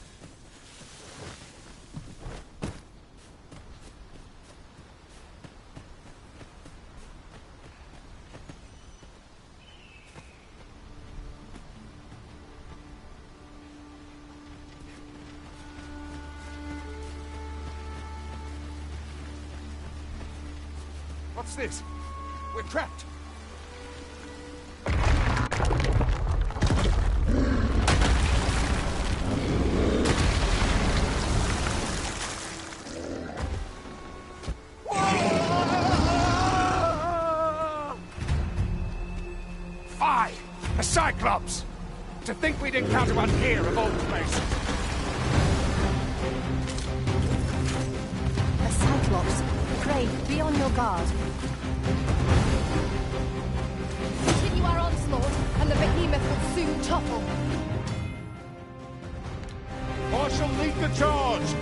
What's this? We're trapped. Fie! A Cyclops! To think we'd encounter one here of all places. A Cyclops. Craig, be on your guard. Continue our onslaught, and the behemoth will soon topple. I shall lead the charge!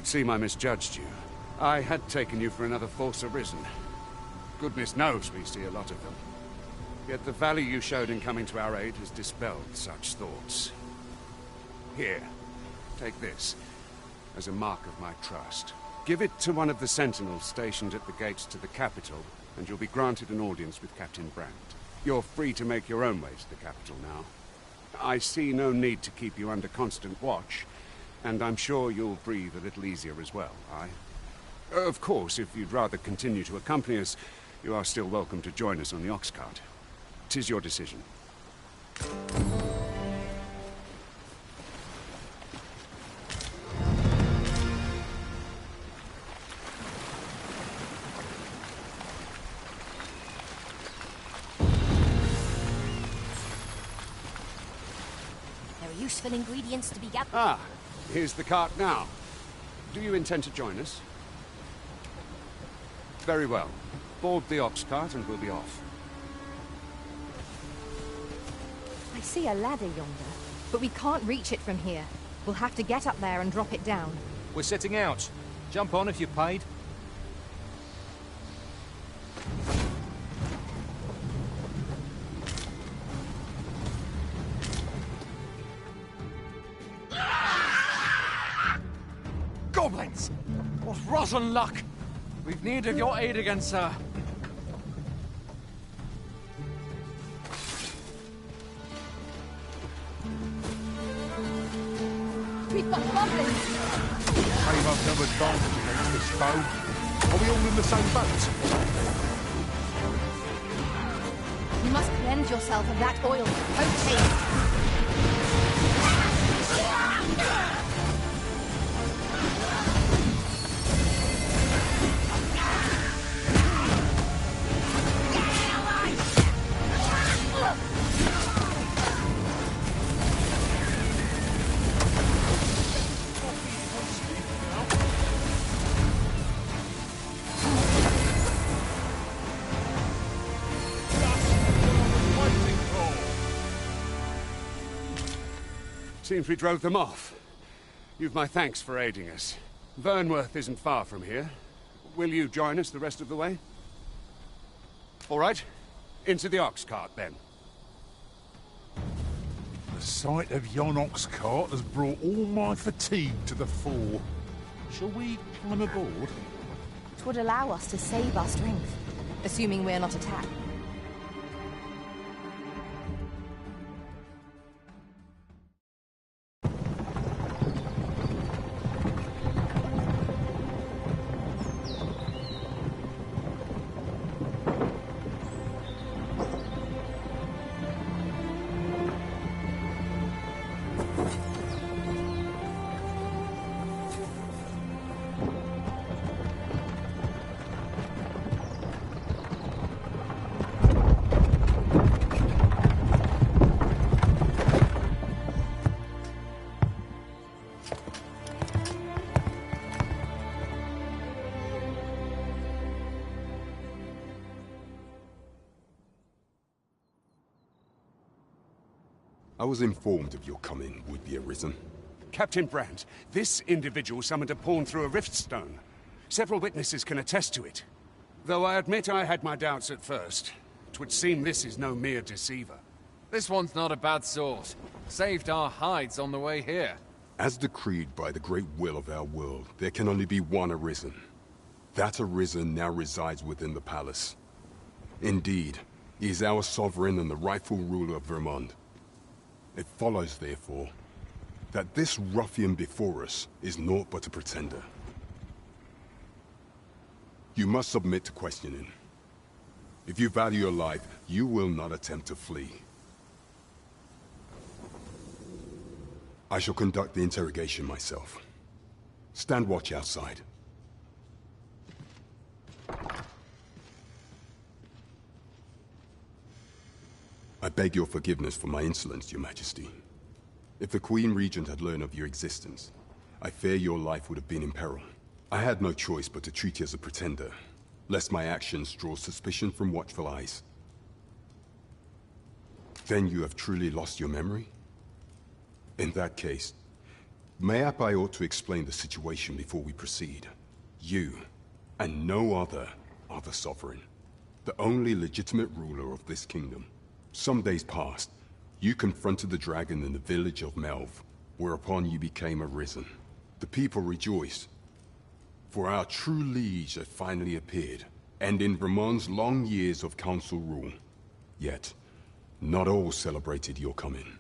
Seem I misjudged you. I had taken you for another Force Arisen. Goodness knows we see a lot of them. Yet the value you showed in coming to our aid has dispelled such thoughts. Here, take this, as a mark of my trust. Give it to one of the sentinels stationed at the gates to the capital, and you'll be granted an audience with Captain Brandt. You're free to make your own way to the capital now. I see no need to keep you under constant watch, and I'm sure you'll breathe a little easier as well, aye? Of course, if you'd rather continue to accompany us, you are still welcome to join us on the ox cart. 'Tis your decision. There are useful ingredients to be gathered. Ah, here's the cart now. Do you intend to join us? Very well. Board the ox cart and we'll be off. I see a ladder yonder, but we can't reach it from here. We'll have to get up there and drop it down. We're setting out. Jump on if you're paid. Heavens! What rotten luck! We've need of your aid again, sir. We've got goblins! Gave us no advantage against this foe. Are we all in the same boat? You must cleanse yourself of that oil. Poaching! Seems we drove them off. You've my thanks for aiding us. Vernworth isn't far from here. Will you join us the rest of the way? All right. Into the ox cart, then. The sight of yon ox cart has brought all my fatigue to the fore. Shall we climb aboard? It would allow us to save our strength, assuming we're not attacked. I was informed of your coming, would-be Arisen. Captain Brandt, this individual summoned a pawn through a rift stone. Several witnesses can attest to it. Though I admit I had my doubts at first. 'Twould seem this is no mere deceiver. This one's not a bad sort. Saved our hides on the way here. As decreed by the great will of our world, there can only be one Arisen. That Arisen now resides within the palace. Indeed, he is our sovereign and the rightful ruler of Vermund. It follows, therefore, that this ruffian before us is naught but a pretender. You must submit to questioning. If you value your life, you will not attempt to flee. I shall conduct the interrogation myself. Stand watch outside. I beg your forgiveness for my insolence, Your Majesty. If the Queen Regent had learned of your existence, I fear your life would have been in peril. I had no choice but to treat you as a pretender, lest my actions draw suspicion from watchful eyes. Then you have truly lost your memory? In that case, mayhap I ought to explain the situation before we proceed. You, and no other, are the Sovereign, the only legitimate ruler of this kingdom. Some days past, you confronted the dragon in the village of Melve, whereupon you became Arisen. The people rejoiced, for our true liege had finally appeared, ending Vermund's long years of council rule. Yet, not all celebrated your coming.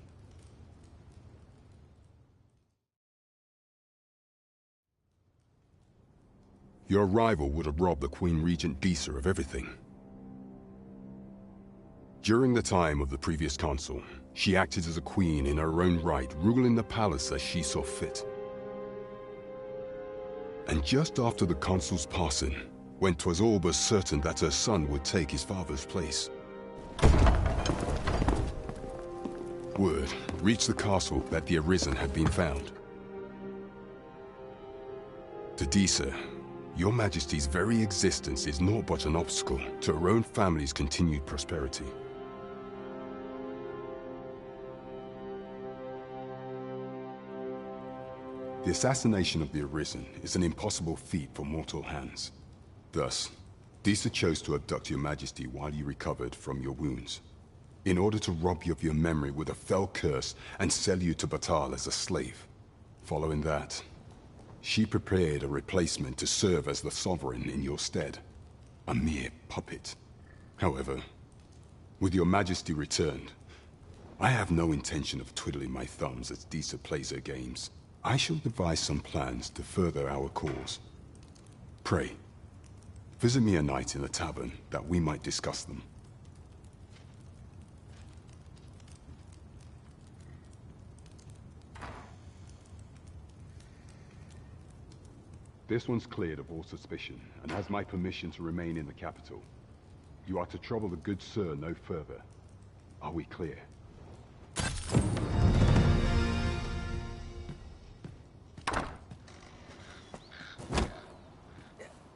Your arrival would have robbed the Queen Regent Disa of everything. During the time of the previous consul, she acted as a queen in her own right, ruling the palace as she saw fit. And just after the consul's passing, when 'twas all but certain that her son would take his father's place, word reached the castle that the Arisen had been found. To Disa, Your Majesty's very existence is naught but an obstacle to her own family's continued prosperity. The assassination of the Arisen is an impossible feat for mortal hands. Thus, Disa chose to abduct Your Majesty while you recovered from your wounds, in order to rob you of your memory with a fell curse and sell you to Battahl as a slave. Following that, She prepared a replacement to serve as the Sovereign in your stead. A mere puppet. However, with your Majesty returned, I have no intention of twiddling my thumbs as Disa plays her games. I shall devise some plans to further our cause. Pray, visit me a night in the tavern that we might discuss them. This one's cleared of all suspicion, and has my permission to remain in the capital. You are to trouble the good sir no further. Are we clear?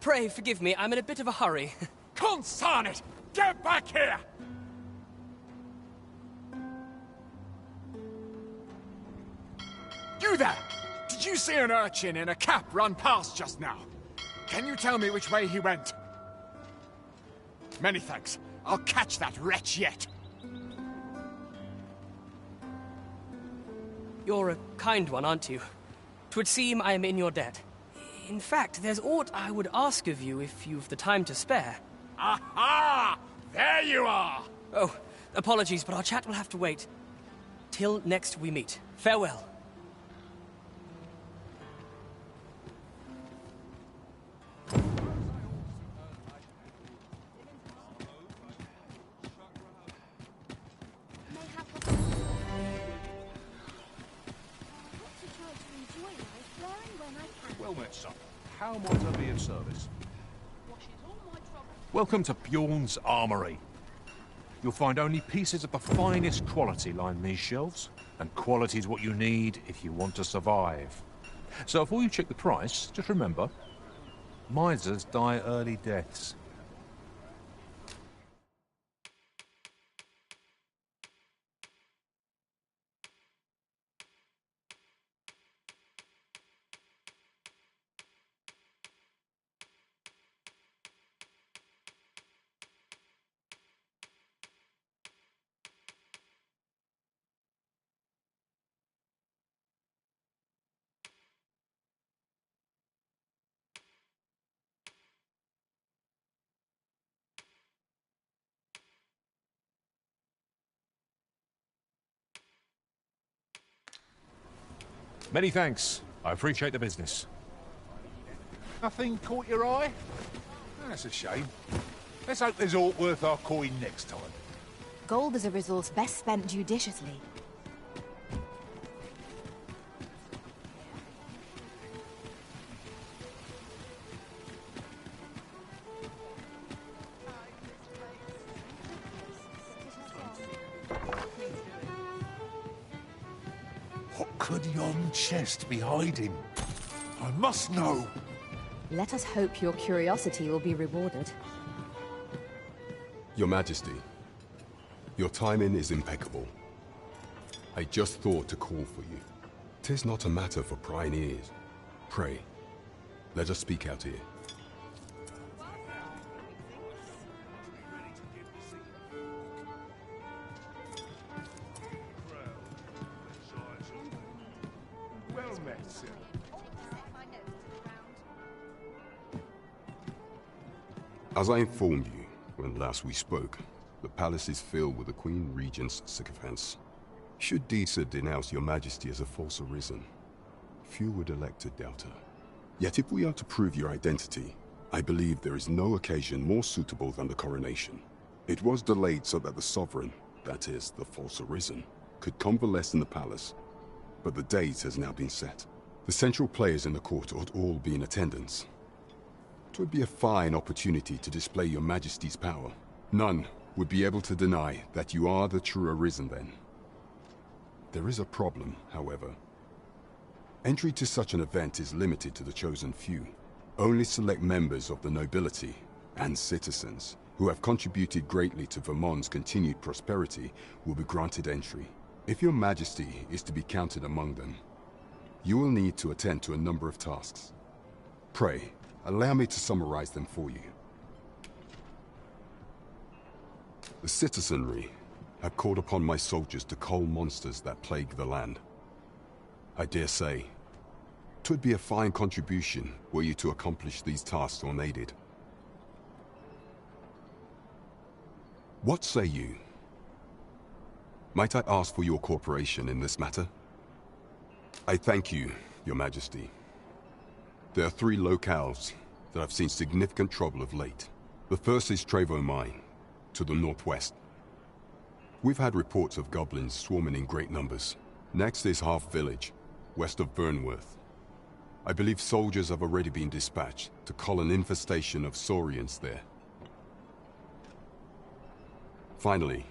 Pray forgive me, I'm in a bit of a hurry. Consign it! Get back here! You there! Did you see an urchin in a cap run past just now? Can you tell me which way he went? Many thanks. I'll catch that wretch yet. You're a kind one, aren't you? 'Twould seem I am in your debt. In fact, there's aught I would ask of you if you've the time to spare. Aha! There you are! Oh, apologies, but our chat will have to wait. Till next we meet. Farewell. Well met, son. How might I be of service? Welcome to Bjorn's Armory. You'll find only pieces of the finest quality line these shelves, and quality's what you need if you want to survive. So before you check the price, just remember, misers die early deaths. Many thanks. I appreciate the business. Nothing caught your eye? That's a shame. Let's hope there's aught worth our coin next time. Gold is a resource best spent judiciously. What could yon chest be hiding? I must know. Let us hope your curiosity will be rewarded. Your Majesty, your timing is impeccable. I just thought to call for you. 'Tis not a matter for prying ears. Pray, let us speak out here. Well met, sir. As I informed you when last we spoke, the palace is filled with the Queen Regent's sycophants. Should Disa denounce your Majesty as a false arisen, few would elect to doubt her. Yet if we are to prove your identity, I believe there is no occasion more suitable than the coronation. It was delayed so that the Sovereign, that is, the false arisen, could convalesce in the palace, but the date has now been set. The central players in the court ought all be in attendance. It would be a fine opportunity to display your Majesty's power. None would be able to deny that you are the true Arisen then. There is a problem, however. Entry to such an event is limited to the chosen few. Only select members of the nobility and citizens who have contributed greatly to Vermont's continued prosperity will be granted entry. If your Majesty is to be counted among them, you will need to attend to a number of tasks. Pray, allow me to summarize them for you. The citizenry have called upon my soldiers to cull monsters that plague the land. I dare say, 'Twould be a fine contribution were you to accomplish these tasks unaided. What say you? Might I ask for your cooperation in this matter? I thank you, Your Majesty. There are 3 locales that have seen significant trouble of late. The first is Trevo Mine, to the northwest. We've had reports of goblins swarming in great numbers. Next is Half Village, west of Burnworth. I believe soldiers have already been dispatched to cull an infestation of Saurians there. Finally,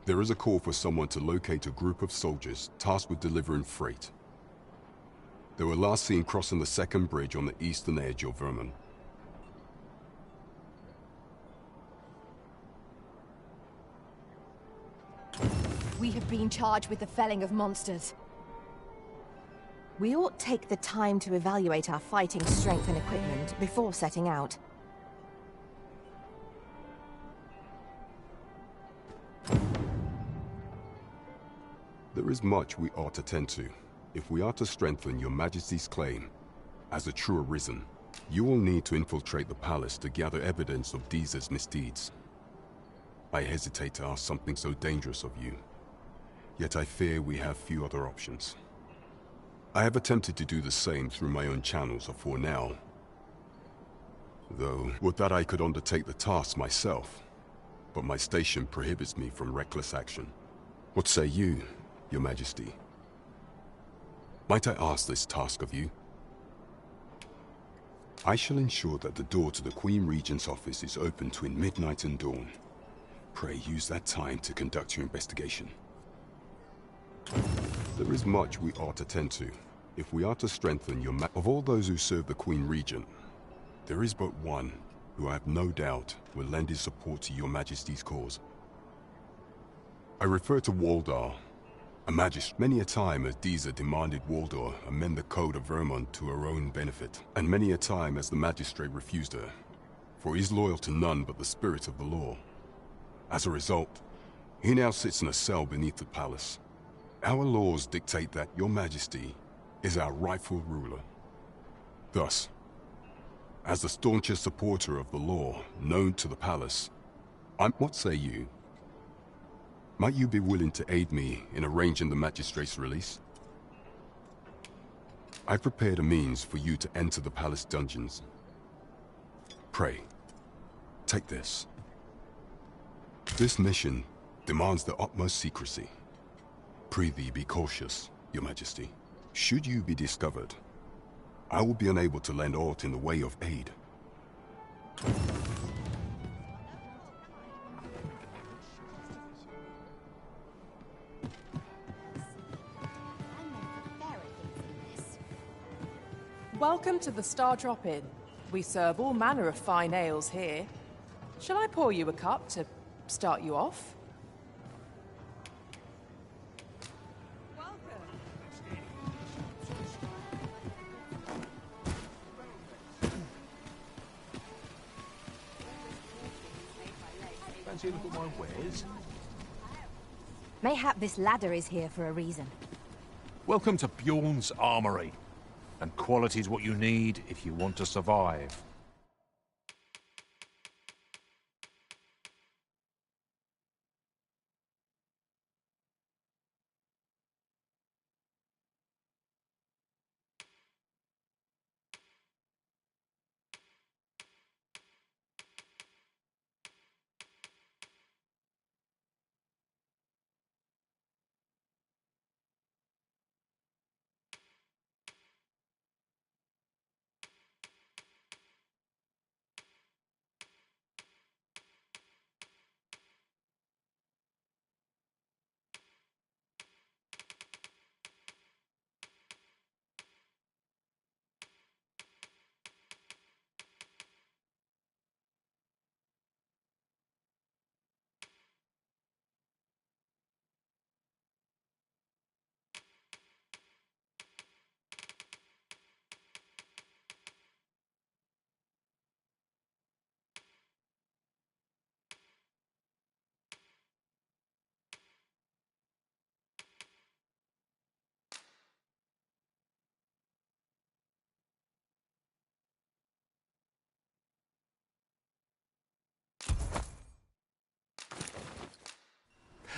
there is a call for someone to locate a group of soldiers tasked with delivering freight. They were last seen crossing the second bridge on the eastern edge of Vermund. We have been charged with the felling of monsters. We ought take the time to evaluate our fighting strength and equipment before setting out. There is much we ought to tend to, if we are to strengthen Your Majesty's claim as a true Arisen. You will need to infiltrate the palace to gather evidence of Deez's misdeeds. I hesitate to ask something so dangerous of you, yet I fear we have few other options. I have attempted to do the same through my own channels afore now, though would that I could undertake the task myself, but my station prohibits me from reckless action. What say you, Your Majesty? Might I ask this task of you? I shall ensure that the door to the Queen Regent's office is open between midnight and dawn. Pray use that time to conduct your investigation. There is much we ought to tend to, if we are to strengthen your Of all those who serve the Queen Regent, there is but one who I have no doubt will lend his support to Your Majesty's cause. I refer to Waldar, a magistrate. Many a time has Deeza demanded Waldar amend the code of Vermund to her own benefit, and many a time has the magistrate refused her, for he is loyal to none but the spirit of the law. As a result, he now sits in a cell beneath the palace. Our laws dictate that Your Majesty is our rightful ruler. Thus, as the staunchest supporter of the law known to the palace, what say you? Might you be willing to aid me in arranging the magistrate's release? I've prepared a means for you to enter the palace dungeons. Pray, take this. This mission demands the utmost secrecy. Prithee be cautious, Your Majesty. Should you be discovered, I will be unable to lend aught in the way of aid. Welcome to the Star Drop Inn. We serve all manner of fine ales here. Shall I pour you a cup to start you off? Fancy a look at my wares? Mayhap this ladder is here for a reason. Welcome to Bjorn's Armory. And quality's what you need if you want to survive.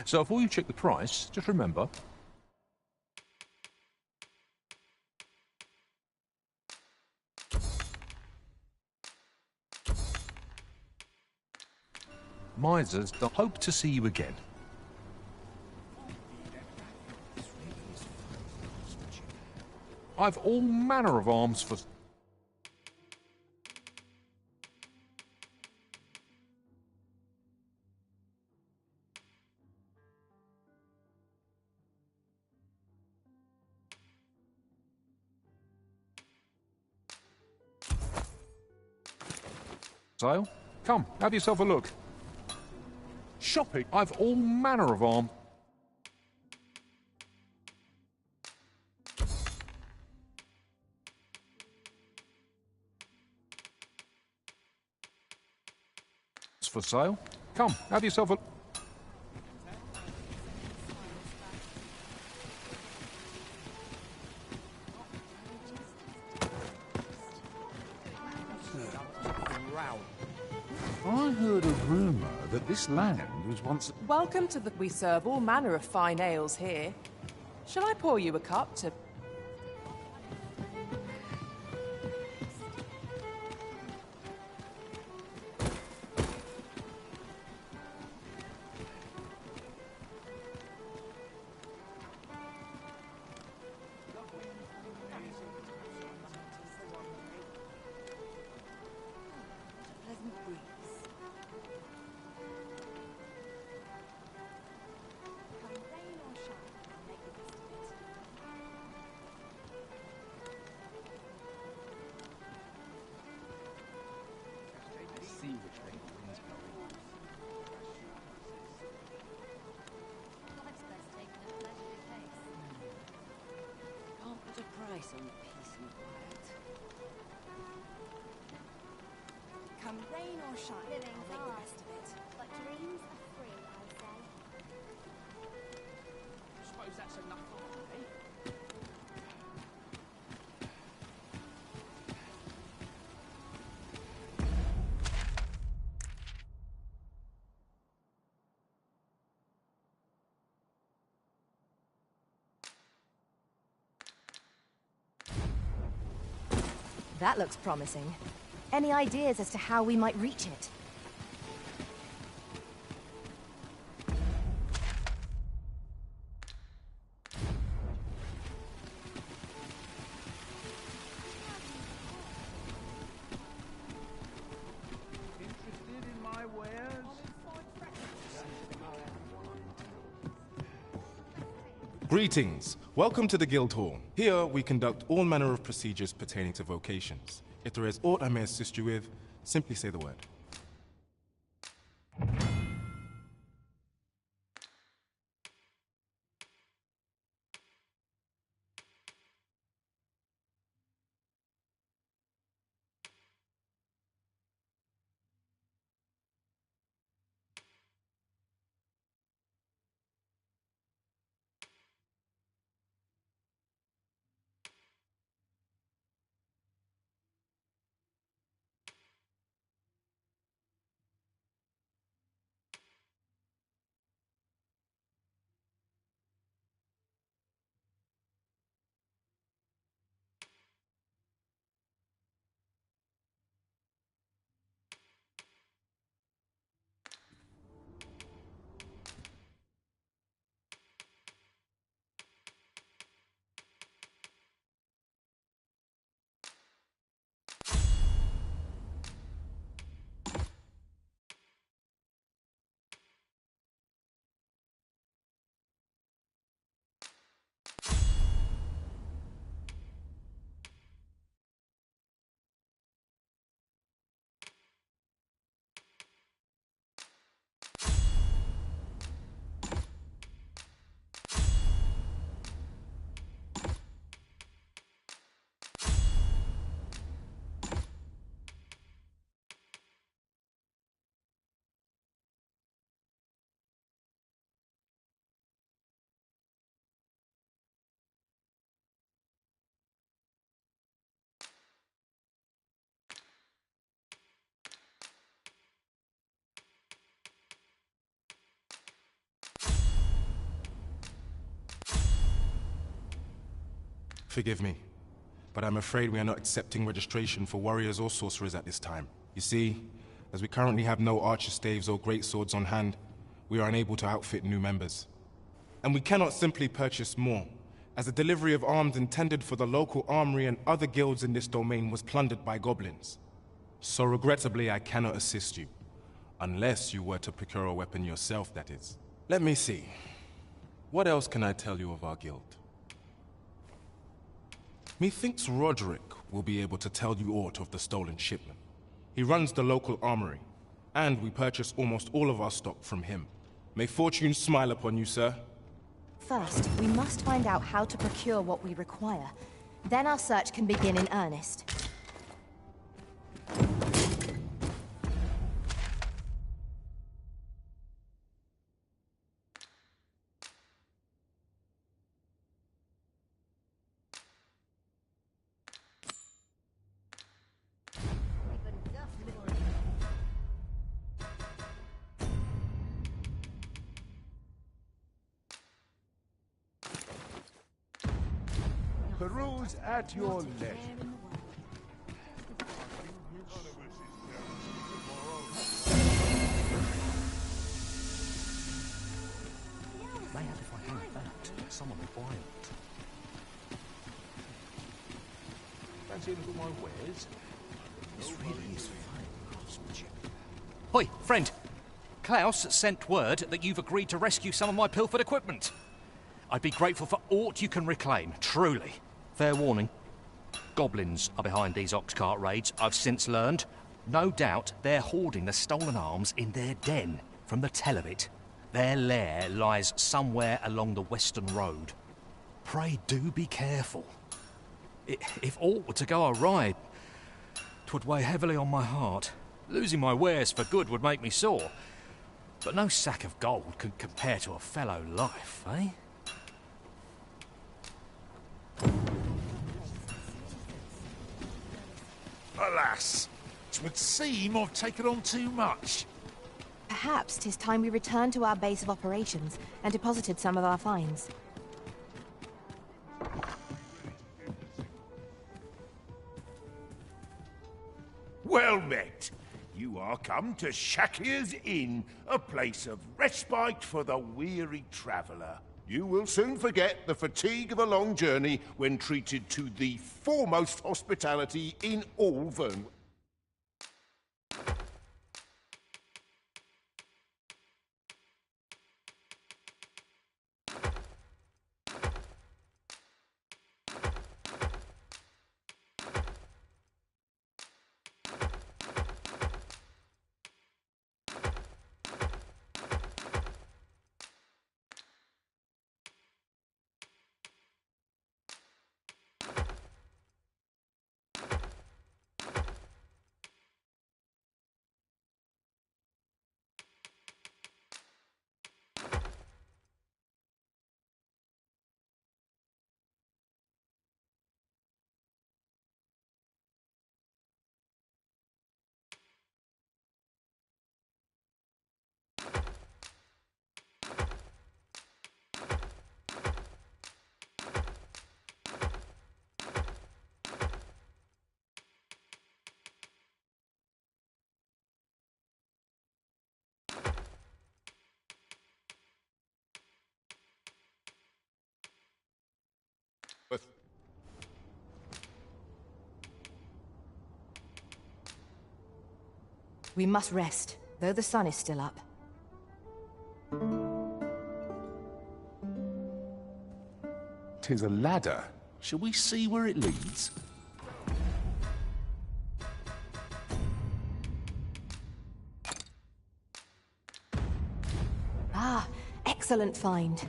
So before you check the price, just remember... Misers don't hope to see you again. I've all manner of arms for... sale. Come, have yourself a look. Shopping. I've all manner of arms. For sale. Come, have yourself a... I heard a rumour that this land was once... Welcome to the... We serve all manner of fine ales here. Shall I pour you a cup to... Come rain or shine, I'll make the best of it. But dreams are free, I say. Suppose that's enough for me. That looks promising. Any ideas as to how we might reach it? Interested in my wares? Greetings. Welcome to the Guildhall. Here we conduct all manner of procedures pertaining to vocations. If there is aught I may assist you with, simply say the word. Forgive me, but I'm afraid we are not accepting registration for warriors or sorcerers at this time. You see, as we currently have no archer staves or greatswords on hand, we are unable to outfit new members. And we cannot simply purchase more, as the delivery of arms intended for the local armory and other guilds in this domain was plundered by goblins. So regrettably, I cannot assist you. Unless you were to procure a weapon yourself, that is. Let me see. What else can I tell you of our guild? Methinks Roderick will be able to tell you aught of the stolen shipment. He runs the local armory, and we purchase almost all of our stock from him. May fortune smile upon you, sir. First, we must find out how to procure what we require. Then our search can begin in earnest. Peruse at your leisure. May have if I had that. Someone will buy it. Fancy a look at my wares? This really is fine craftsmanship. Hoi, friend. Klaus sent word that you've agreed to rescue some of my pilfered equipment. I'd be grateful for aught you can reclaim, truly. Fair warning. Goblins are behind these ox-cart raids, I've since learned. No doubt they're hoarding the stolen arms in their den, from the tell of it. Their lair lies somewhere along the Western Road. Pray do be careful. If aught were to go awry, 'twould weigh heavily on my heart. Losing my wares for good would make me sore. But no sack of gold can compare to a fellow life, eh? Alas, 'twould seem I've taken on too much. Perhaps 'tis time we returned to our base of operations and deposited some of our finds. Well met. You are come to Shakir's Inn, a place of respite for the weary traveller. You will soon forget the fatigue of a long journey when treated to the foremost hospitality in all Vernwood. We must rest, though the sun is still up. 'Tis a ladder. Shall we see where it leads? Ah, excellent find.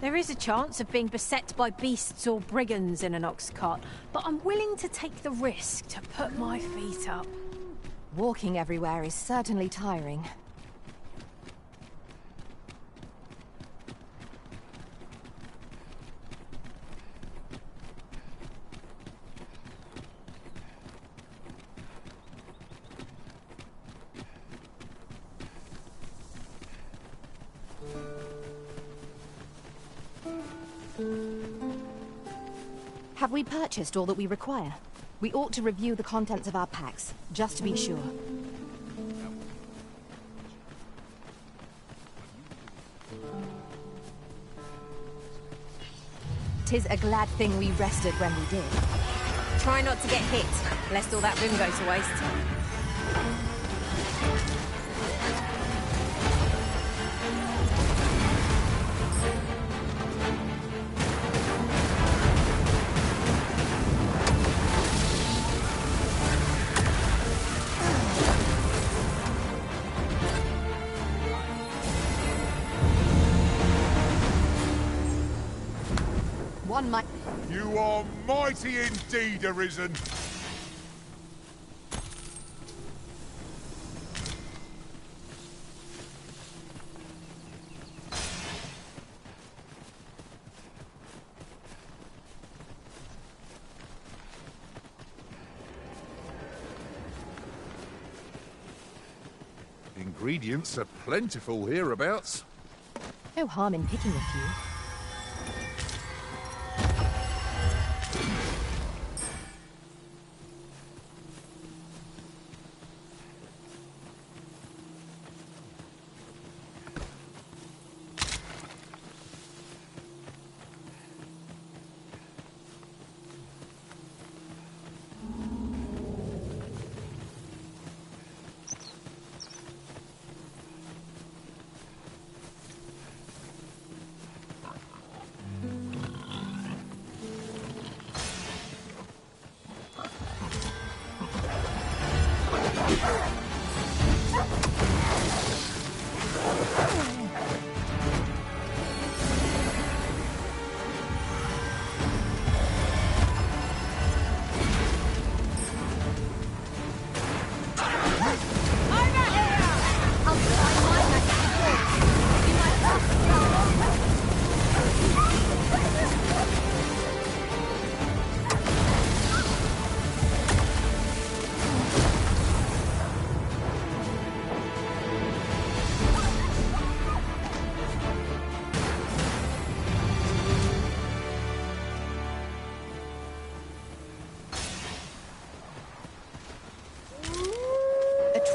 There is a chance of being beset by beasts or brigands in an ox cart, but I'm willing to take the risk to put my feet up. Walking everywhere is certainly tiring. Have we purchased all that we require? We ought to review the contents of our packs, just to be sure. 'Tis a glad thing we rested when we did. Try not to get hit, lest all that room go to waste. You are mighty indeed, Arisen. Ingredients are plentiful hereabouts. No harm in picking a few.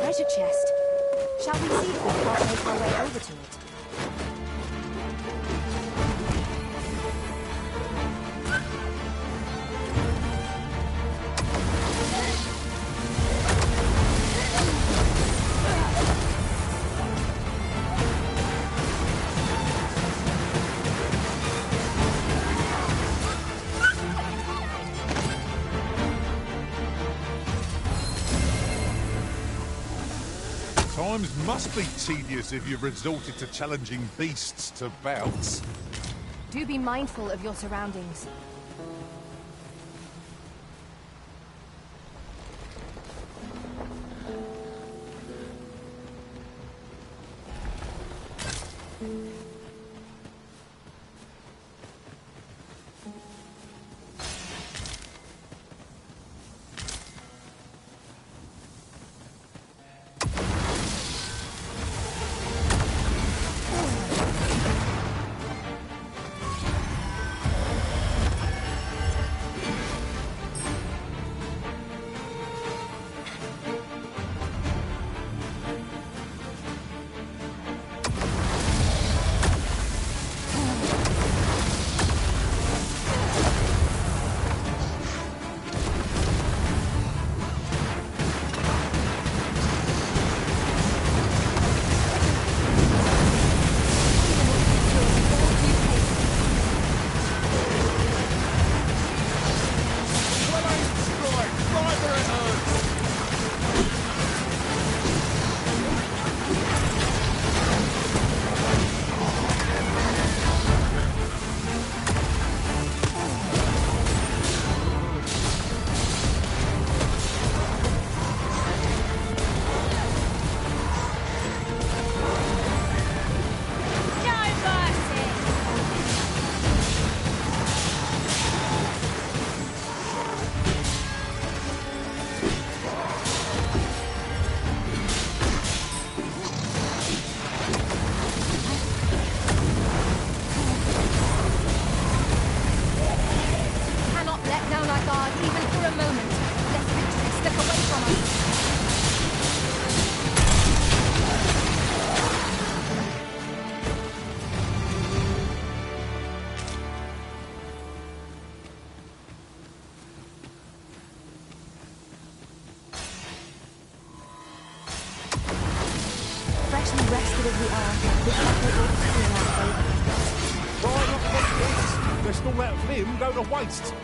Treasure chest. Shall we see if we can't make our way over to it? Times must be tedious if you've resorted to challenging beasts to bouts. Do be mindful of your surroundings. as we are, this effort ought to be in our favour. Try not to let this. Let's not let him go to waste.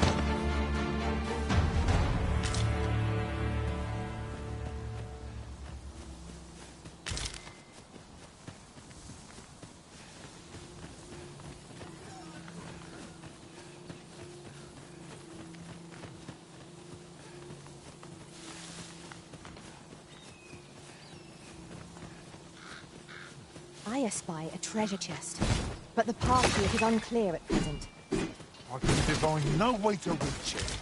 I espy a treasure chest, but the path to it is unclear at present. I can divine no way to reach it.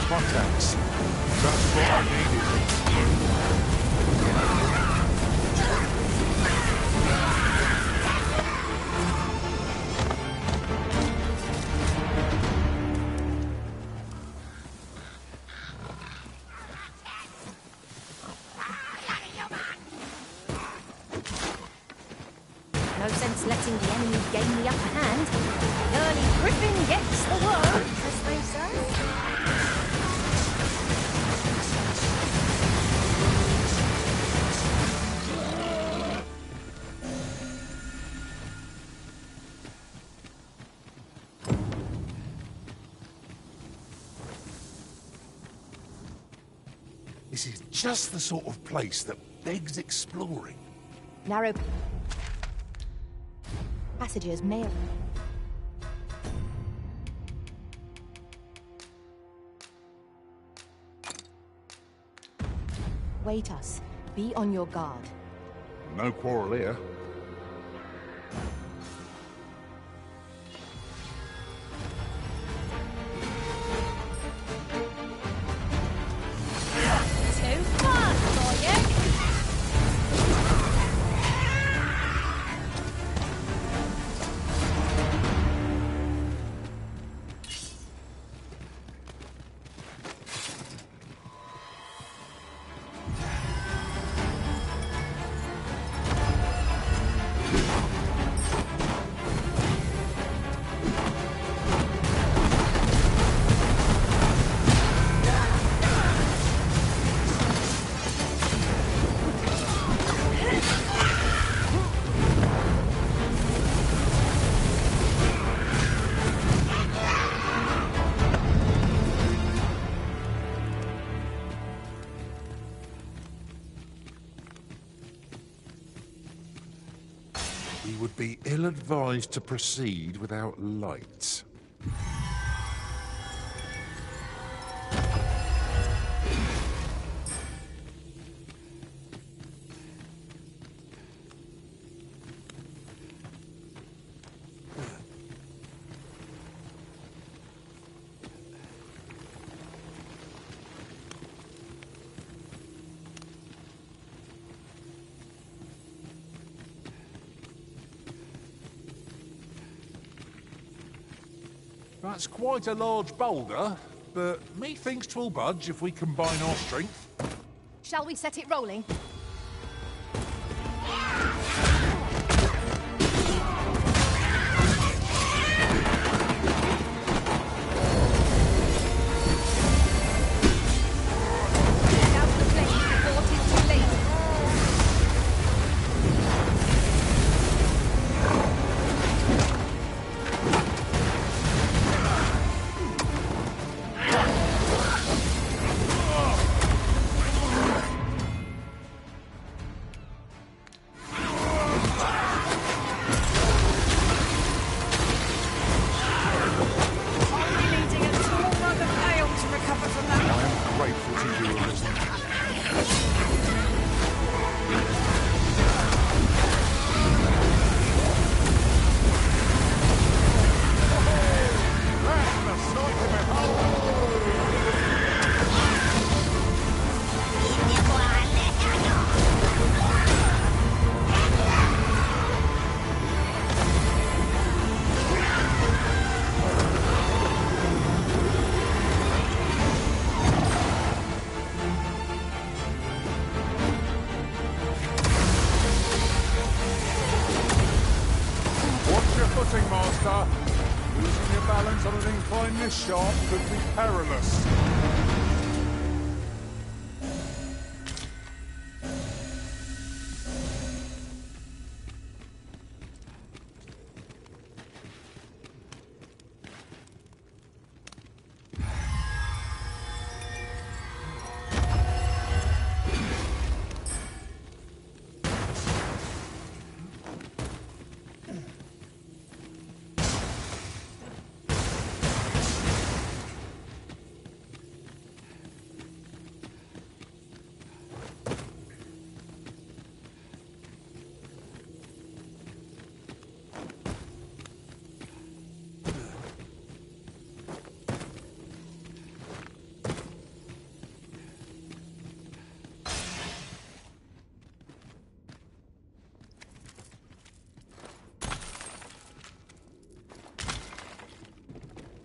Contacts. That's what I needed. No sense letting the enemy gain the upper hand. The early griffin gets the worm, as they say. This is just the sort of place that begs exploring. Narrow passages may... Wait us. Be on your guard. No quarrel here. Too fast for you. We would be ill-advised to proceed without lights. That's quite a large boulder, but methinks 'twill budge if we combine our strength. Shall we set it rolling? Losing your balance on an incline this sharp could be perilous.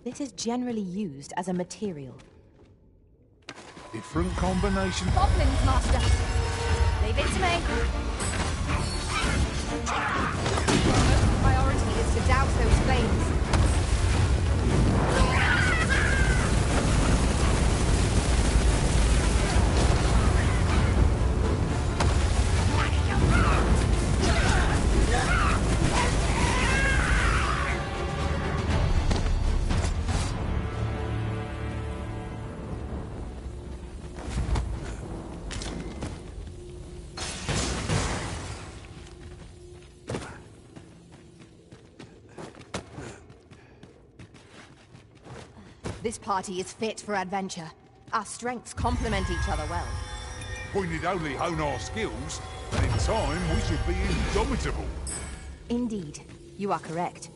This is generally used as a material. Different combination. Goblins, Master! Leave it to me! Priority is to douse those flames. This party is fit for adventure. Our strengths complement each other well. We need only hone our skills, and in time we should be indomitable. Indeed, you are correct.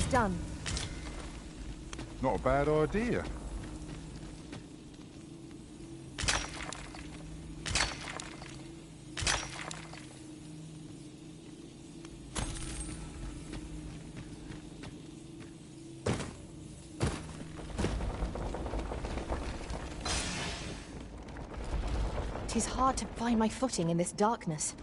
Done. Not a bad idea. It is hard to find my footing in this darkness.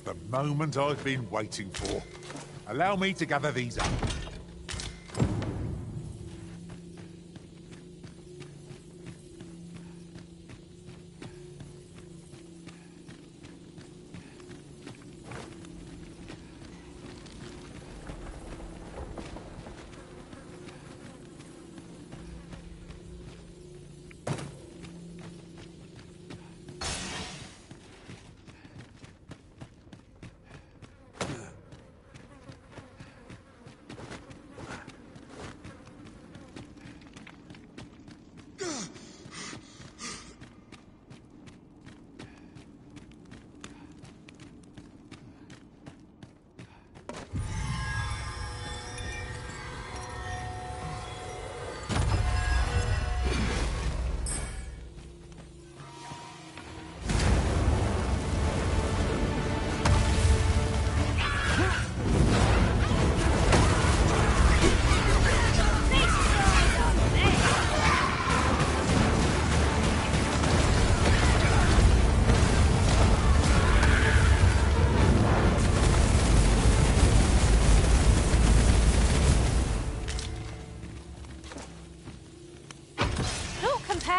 The moment I've been waiting for. Allow me to gather these up.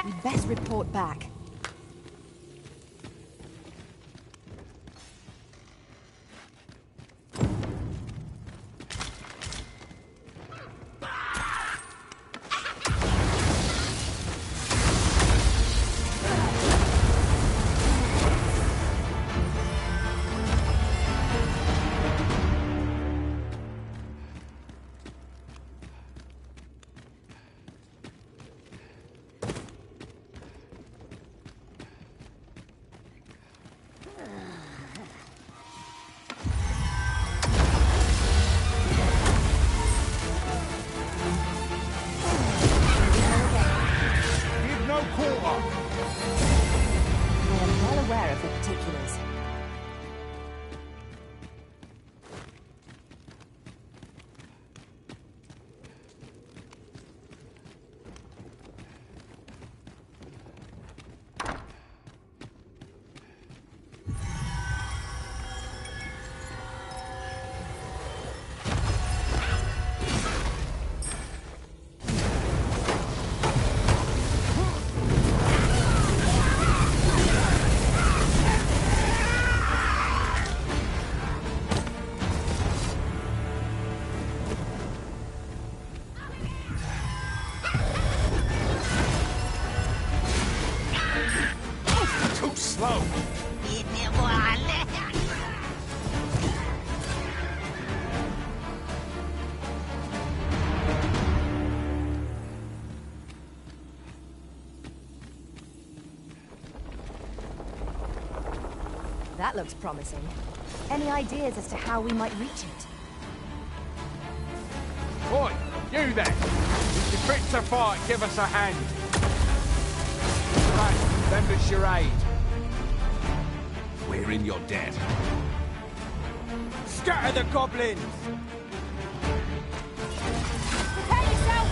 We'd best report back. That looks promising. Any ideas as to how we might reach it? Oi, you there! If you're fit to fight, give us a hand. Right, lend us your aid. We're in your debt. Scatter the goblins! Prepare yourself!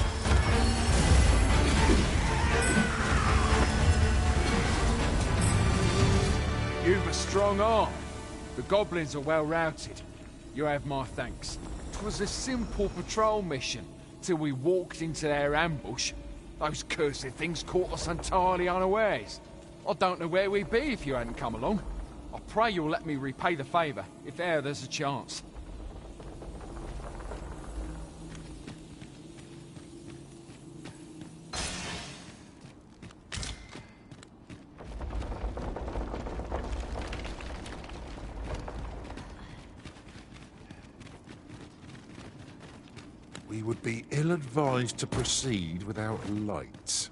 You've a strong arm. The goblins are well routed. You have my thanks. 'Twas a simple patrol mission, till we walked into their ambush. Those cursed things caught us entirely unawares. I don't know where we'd be if you hadn't come along. I pray you'll let me repay the favour, if e'er there's a chance. We would be ill-advised to proceed without lights.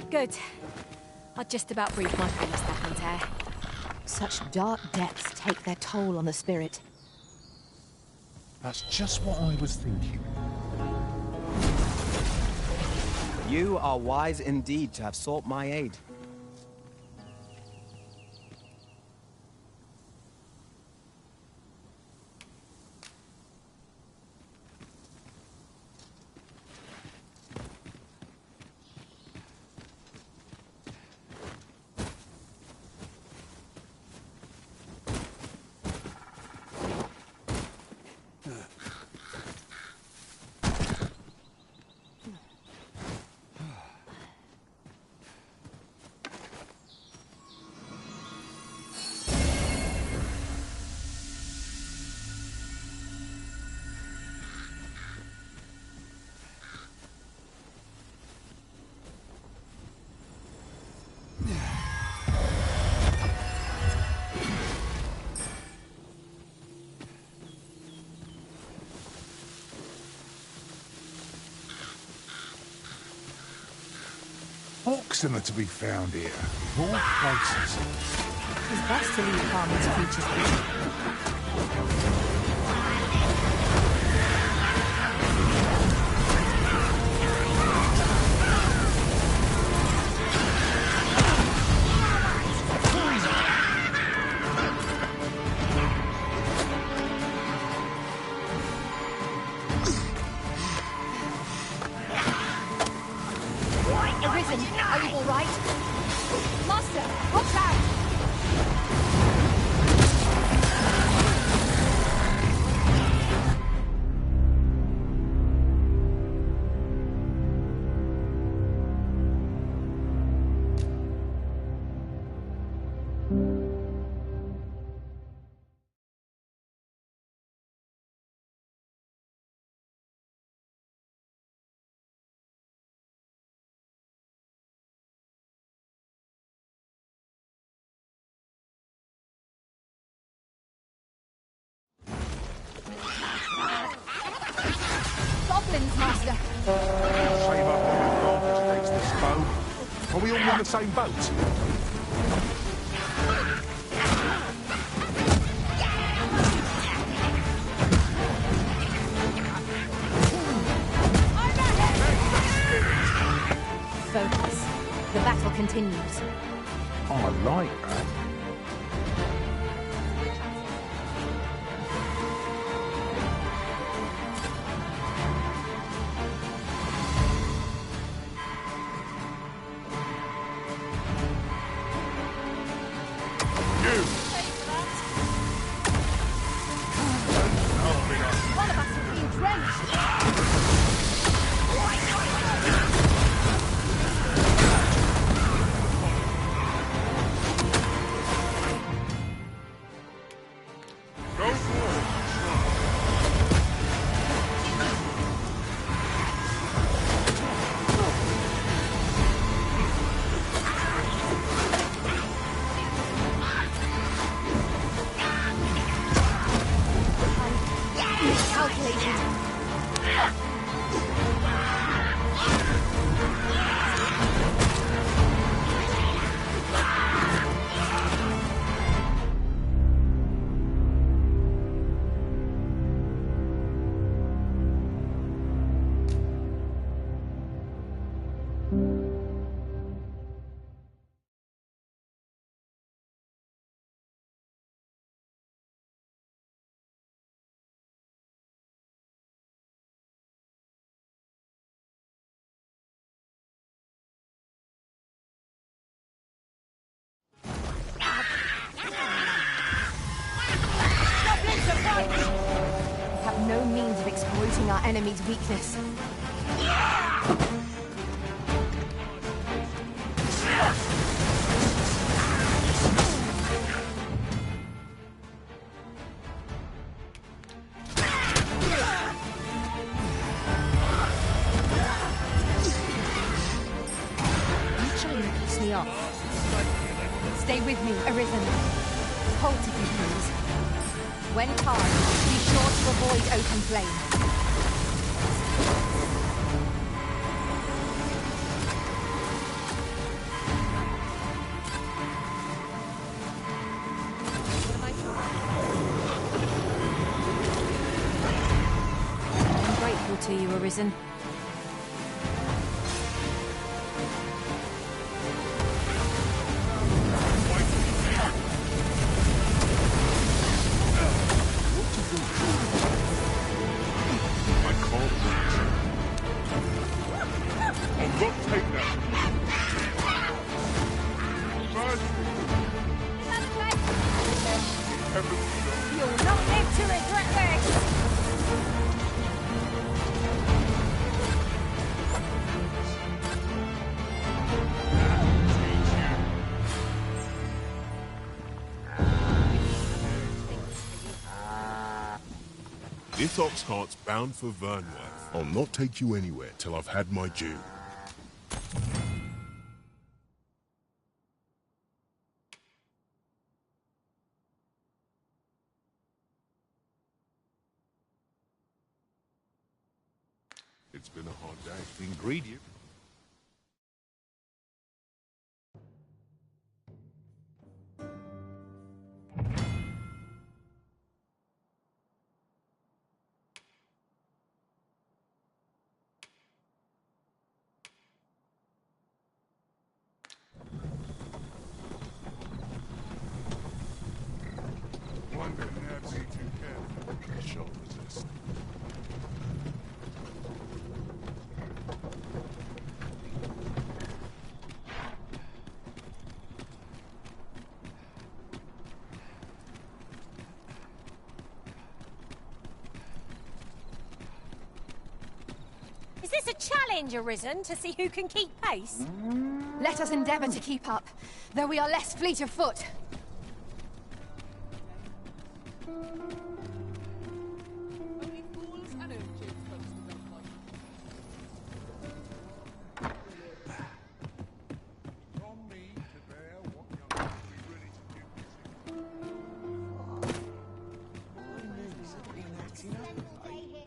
Good. I'd just about breathed my face back on tear. Such dark depths take their toll on the spirit. That's just what I was thinking. You are wise indeed to have sought my aid. oxen are to be found here. Of all places. It's best to leave harmless creatures be. Arisen, are you all right? Master, watch out! Goblins, Master! Save up on advantage against this foe. Are we all in the same boat? Focus. The battle continues. I like that. One of us has been drenched! We have no means of exploiting our enemy's weakness. You trying to piss me off? Stay with me, Arisen. Hold if you please. When charged, be sure to avoid open flame. I'm grateful to you, Arisen. You'll not live to regret this! This ox cart's bound for Vernworth. I'll not take you anywhere till I've had my due. It's been a hard day. Been greedy. this a challenge arisen to see who can keep pace? Let us endeavor to keep up, though we are less fleet of foot.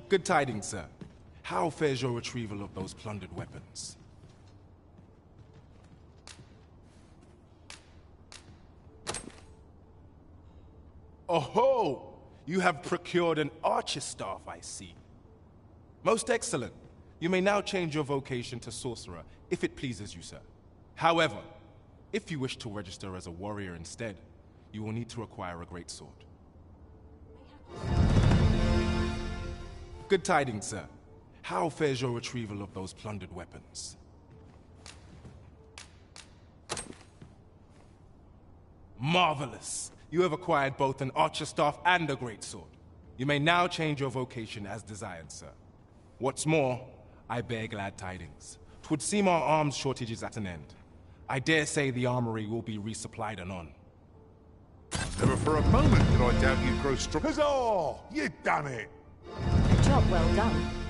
Good tidings, sir. How fares your retrieval of those plundered weapons? Oh-ho! You have procured an archer staff, I see. Most excellent. You may now change your vocation to sorcerer, if it pleases you, sir. However, if you wish to register as a warrior instead, you will need to acquire a greatsword. Good tidings, sir. How fares your retrieval of those plundered weapons? Marvelous! You have acquired both an archer staff and a greatsword. You may now change your vocation as desired, sir. What's more, I bear glad tidings. 'Twould seem our arms shortage is at an end. I dare say the armory will be resupplied anon. Never for a moment did I doubt you'd grow strong. Huzzah! You done it! A job well done.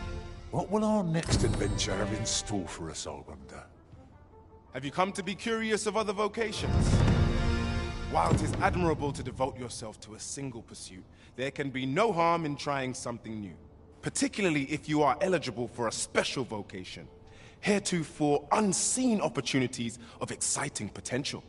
What will our next adventure have in store for us, I wonder? Have you come to be curious of other vocations? While it is admirable to devote yourself to a single pursuit, there can be no harm in trying something new. Particularly if you are eligible for a special vocation, heretofore unseen opportunities of exciting potential.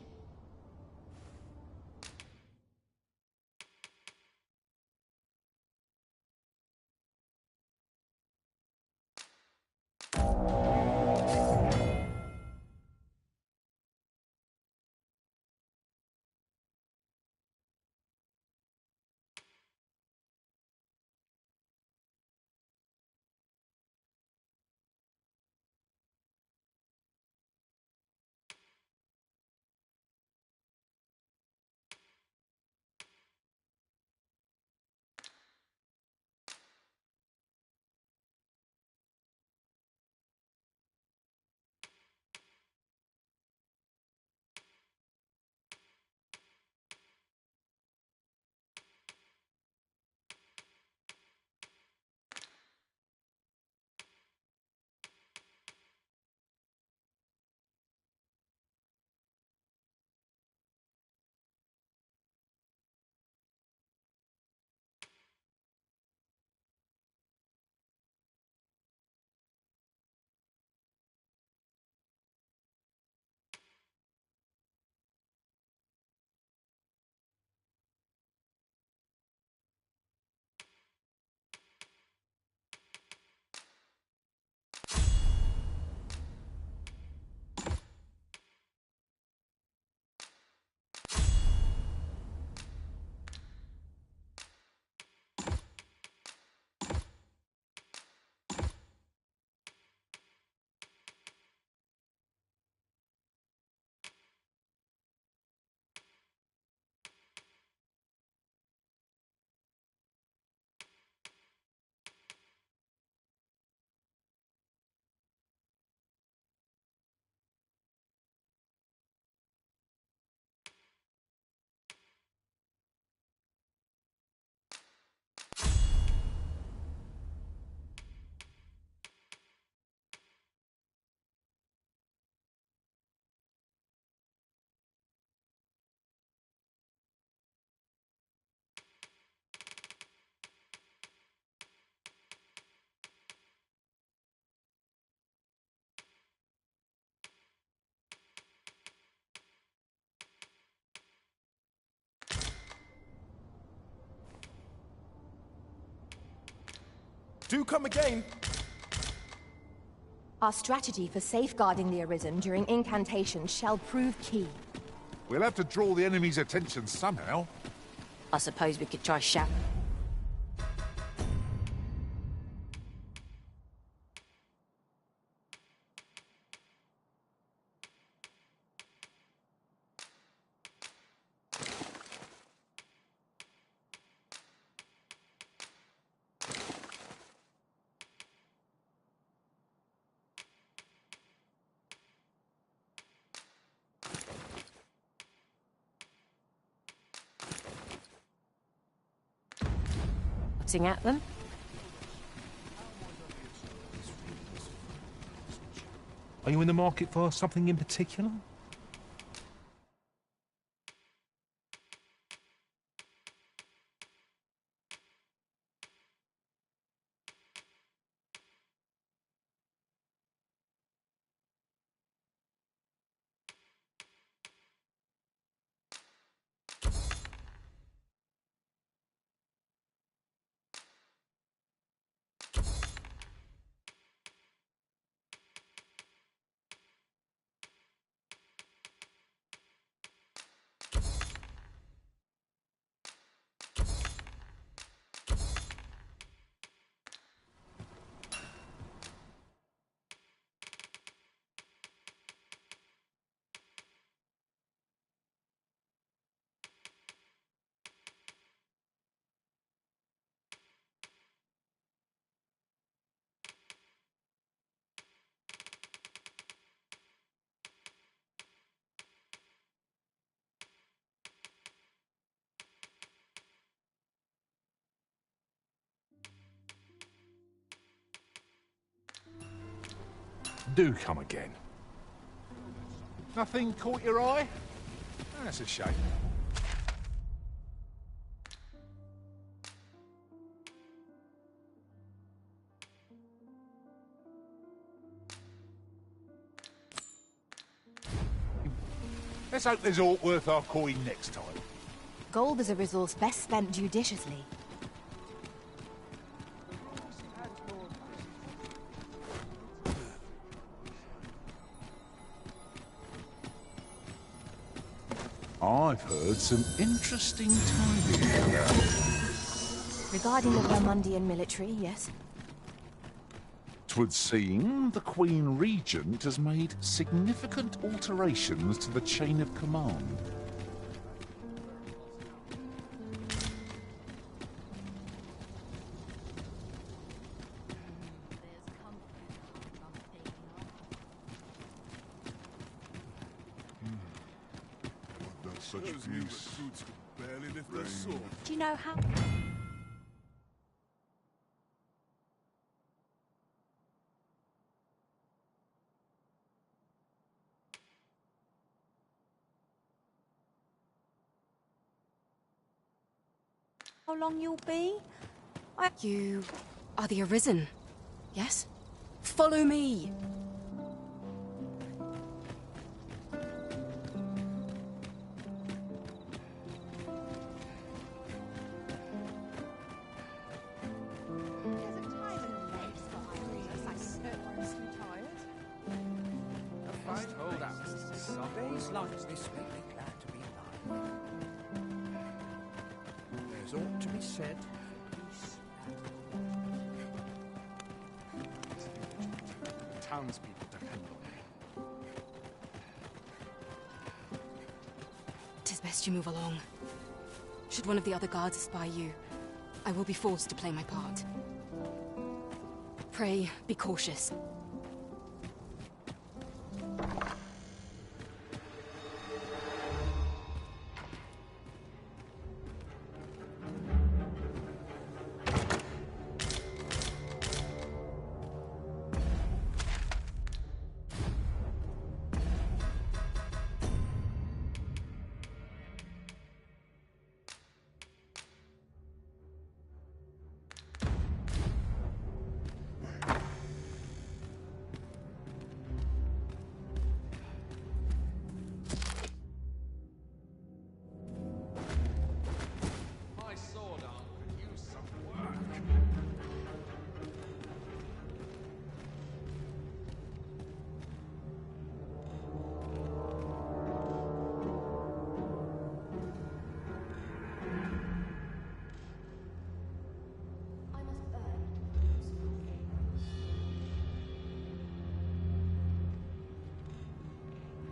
Do come again. Our strategy for safeguarding the Arisen during incantations shall prove key. We'll have to draw the enemy's attention somehow. I suppose we could try shouting. shouting at them. Are you in the market for something in particular? Do come again. Nothing caught your eye? That's a shame. Let's hope there's aught worth our coin next time. Gold is a resource best spent judiciously. I've heard some interesting tidings. Regarding the Vermundian military, yes? 'Twould seem the Queen Regent has made significant alterations to the chain of command. Such abuse. Do you know how... how long you'll be? You are the Arisen, yes? Follow me! Days like this make me glad to be alive. There's aught to be said. Townspeople depend on me. 'Tis best you move along. Should one of the other guards spy you, I will be forced to play my part. Pray, be cautious.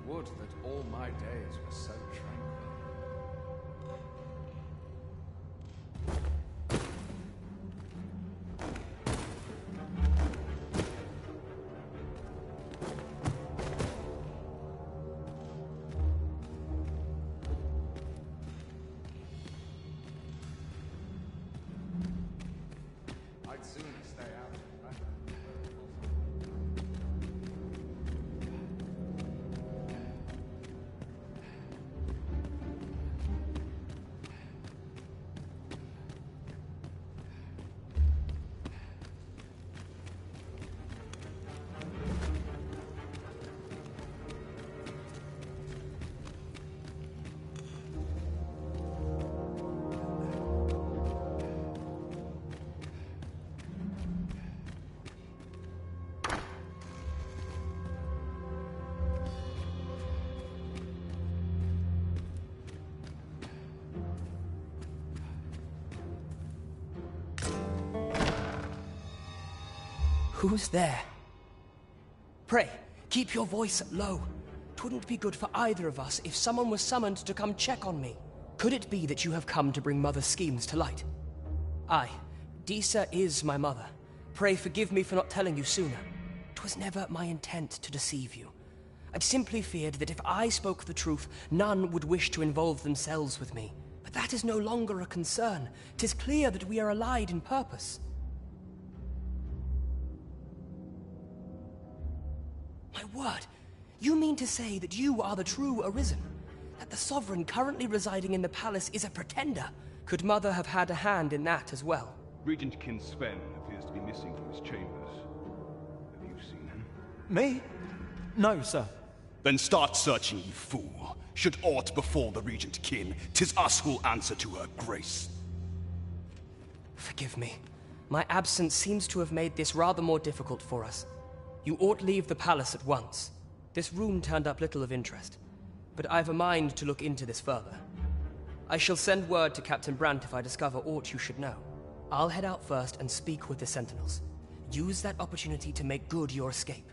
Would that all my days were so tranquil. Who's there? Pray, keep your voice low. 'Twouldn't be good for either of us if someone was summoned to come check on me. Could it be that you have come to bring Mother's schemes to light? Aye, Disa is my mother. Pray forgive me for not telling you sooner. 'Twas never my intent to deceive you. I'd simply feared that if I spoke the truth, none would wish to involve themselves with me. But that is no longer a concern. 'Tis clear that we are allied in purpose. My word, you mean to say that you are the true Arisen? That the Sovereign currently residing in the palace is a pretender? Could Mother have had a hand in that as well? Regent Kin Sven appears to be missing from his chambers. Have you seen him? Me? No, sir. Then start searching, you fool. Should aught befall the Regent Kin, 'tis us who'll answer to her grace. Forgive me. My absence seems to have made this rather more difficult for us. You ought leave the palace at once. This room turned up little of interest, but I've a mind to look into this further. I shall send word to Captain Brandt if I discover aught you should know. I'll head out first and speak with the Sentinels. Use that opportunity to make good your escape.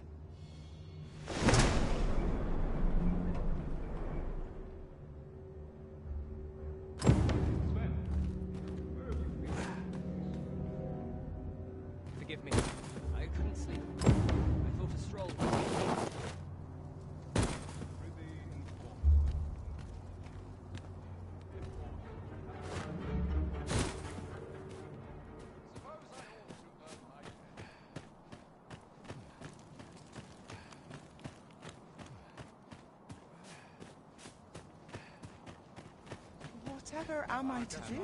Forgive me. I couldn't sleep. I thought a stroll would be Whatever am I to do?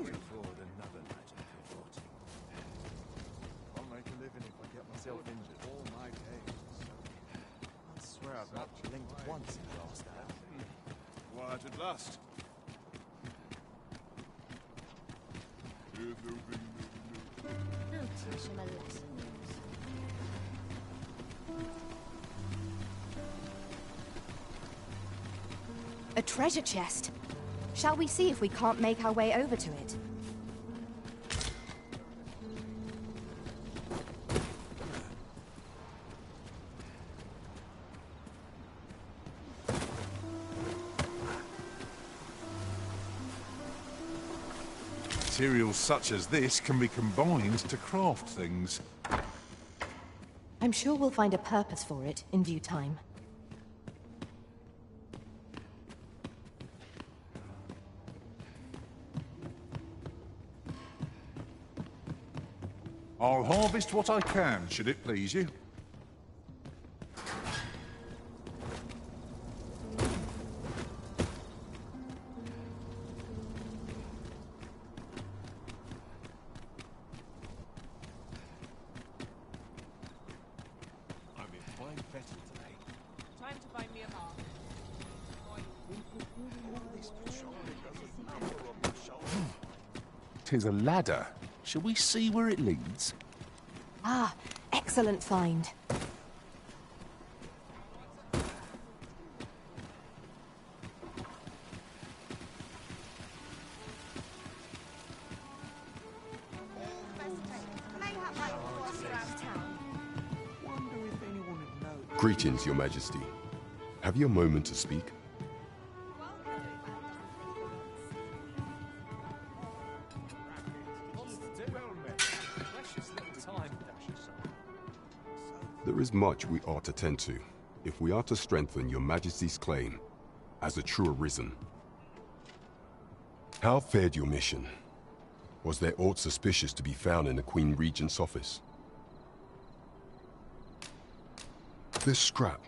I'll make a living if I get myself injured. All my days. I swear I've not blinked once in the last hour. Quiet at last. I'll teach him a lesson. A treasure chest. Shall we see if we can't make our way over to it? Materials such as this can be combined to craft things. I'm sure we'll find a purpose for it in due time. I'll harvest what I can, should it please you. I'm in fine fettle today. Time to find me a bath. Tis a ladder. Shall we see where it leads? Ah, excellent find. Greetings, Your Majesty. Have you a moment to speak? There is much we ought to tend to, if we are to strengthen Your Majesty's claim as a true Arisen. How fared your mission? Was there aught suspicious to be found in the Queen Regent's office? This scrap.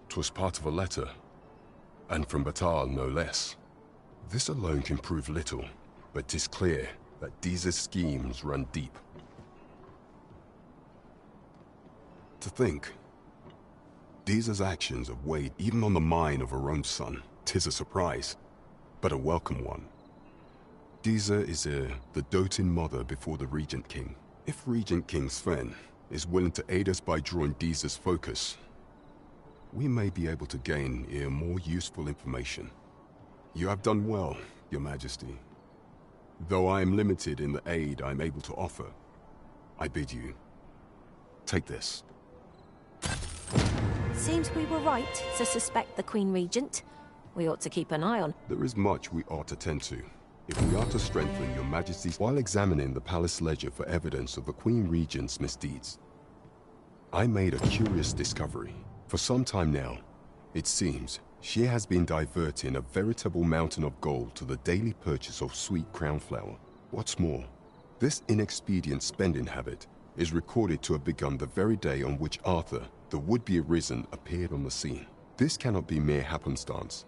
'Twas part of a letter, and from Batal no less. This alone can prove little, but 'tis clear that Disa's schemes run deep. To think, Disa's actions have weighed even on the mind of her own son. 'Tis a surprise, but a welcome one. Disa is the doting mother before the Regent King. If Regent King Sven is willing to aid us by drawing Disa's focus, we may be able to gain more useful information. You have done well, Your Majesty. Though I am limited in the aid I am able to offer, I bid you Take this. Seems we were right to suspect the Queen Regent. We ought to keep an eye on. There is much we ought to tend to. If we are to strengthen your majesty's while examining the palace ledger for evidence of the Queen Regent's misdeeds. I made a curious discovery. For some time now, it seems, she has been diverting a veritable mountain of gold to the daily purchase of sweet crown flower. What's more, this inexpedient spending habit is recorded to have begun the very day on which Arthur, the would-be arisen, appeared on the scene. This cannot be mere happenstance.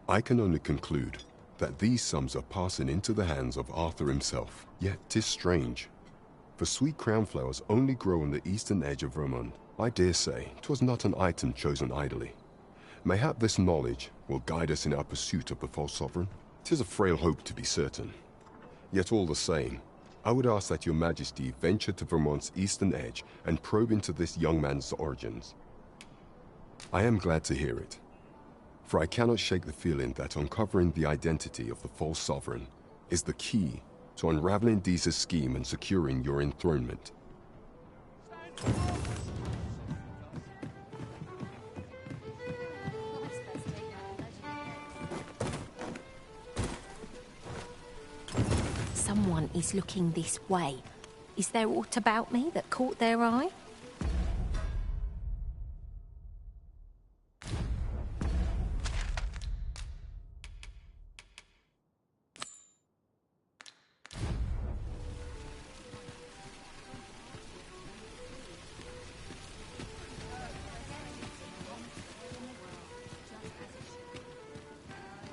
I can only conclude that these sums are passing into the hands of Arthur himself. Yet 'tis strange, for sweet crown flowers only grow on the eastern edge of Vermund. I dare say 'twas not an item chosen idly. Mayhap this knowledge will guide us in our pursuit of the false sovereign. 'Tis a frail hope, to be certain. Yet all the same, I would ask that your majesty venture to Vermund's eastern edge and probe into this young man's origins. I am glad to hear it, for I cannot shake the feeling that uncovering the identity of the false sovereign is the key to unraveling Deeza's scheme and securing your enthronement. Someone is looking this way. Is there aught about me that caught their eye?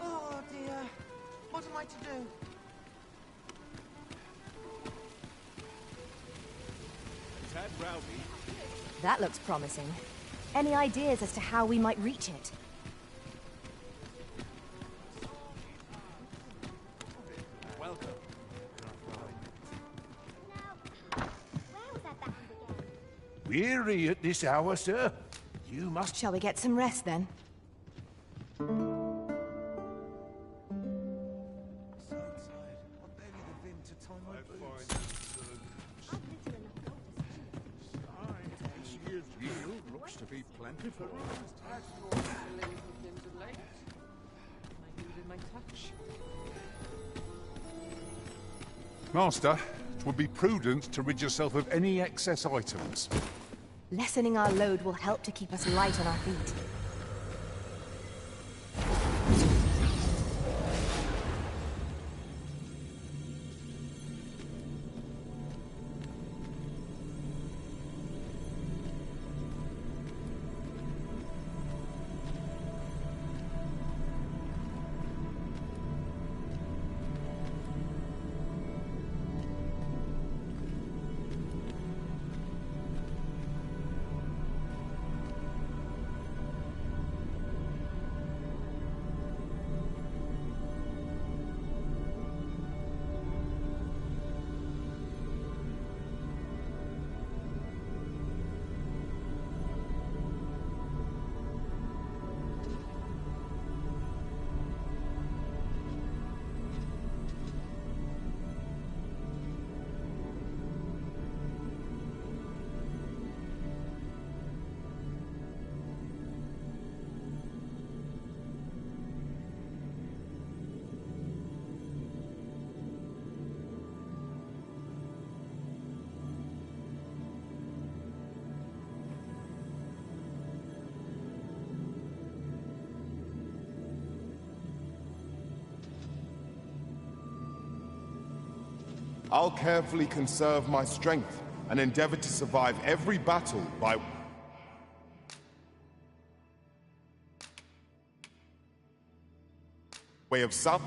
Oh dear. What am I to do? That looks promising. Any ideas as to how we might reach it? Welcome. Weary at this hour, sir? You must... Shall we get some rest, then? Looks to be plentiful. Master, it would be prudent to rid yourself of any excess items. Lessening our load will help to keep us light on our feet. I'll carefully conserve my strength and endeavor to survive every battle by way of some.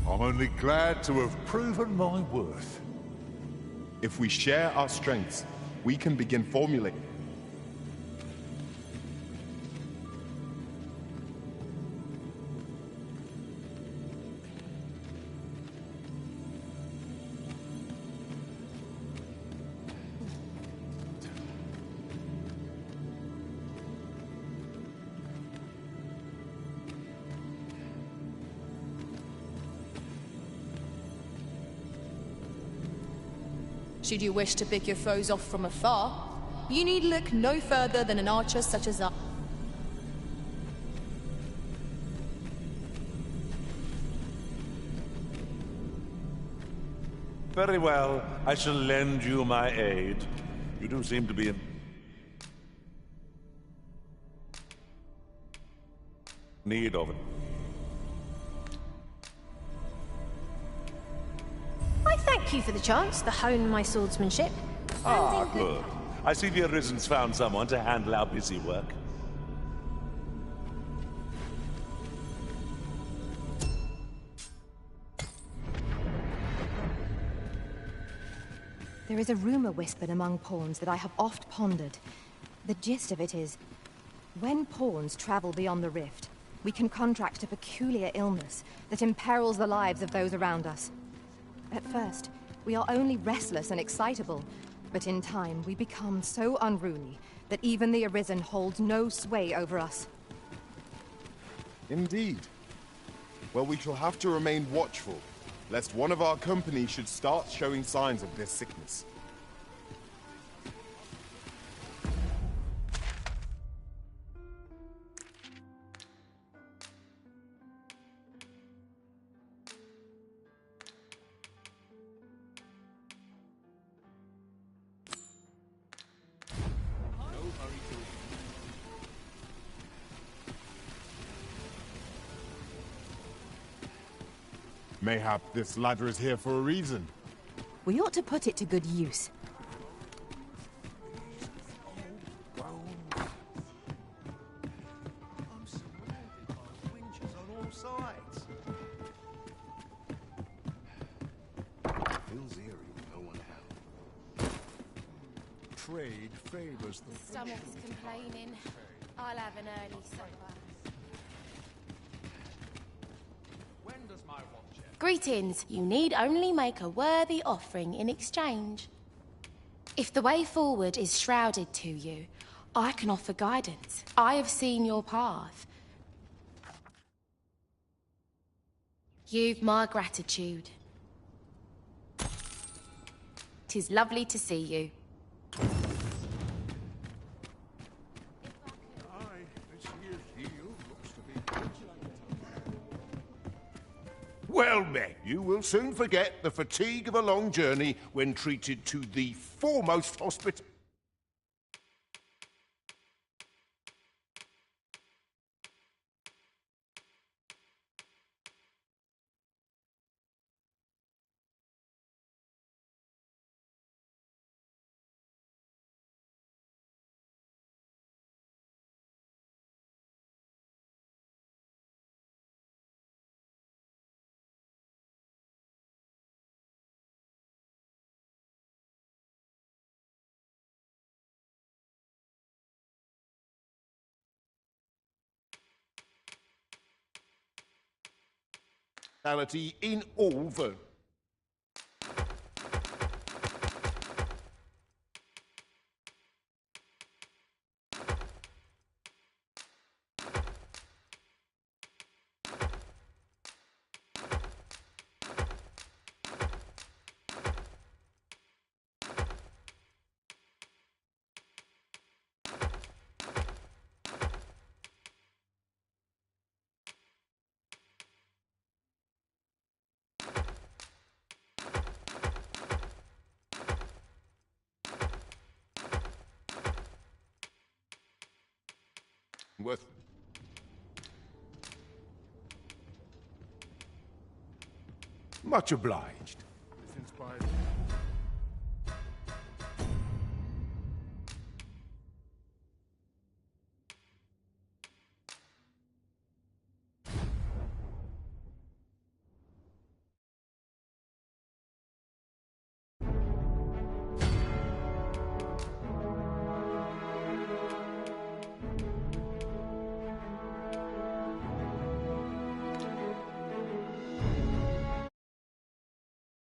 I'm only glad to have proven my worth. If we share our strengths, we can begin formulating. Should you wish to pick your foes off from afar, you need look no further than an archer such as I. Very well, I shall lend you my aid. You do seem to be in need of it. I thank you for the chance to hone my swordsmanship. Ah, good. I see the Arisen's found someone to handle our busy work. There is a rumor whispered among pawns that I have oft pondered. The gist of it is, when pawns travel beyond the rift, we can contract a peculiar illness that imperils the lives of those around us. At first, we are only restless and excitable, but in time we become so unruly that even the Arisen holds no sway over us. Indeed. Well, we shall have to remain watchful, lest one of our company should start showing signs of this sickness. Mayhap this ladder is here for a reason. We ought to put it to good use. I'm surrounded by winches on all sides. Feels eerie with no one out. Trade favors the Stomach's complaining. I'll have an early supper. Greetings. You need only make a worthy offering in exchange. If the way forward is shrouded to you, I can offer guidance. I have seen your path. You've my gratitude. 'Tis lovely to see you. Well met. You will soon forget the fatigue of a long journey when treated to the foremost hospital. In all the worth. Much obliged.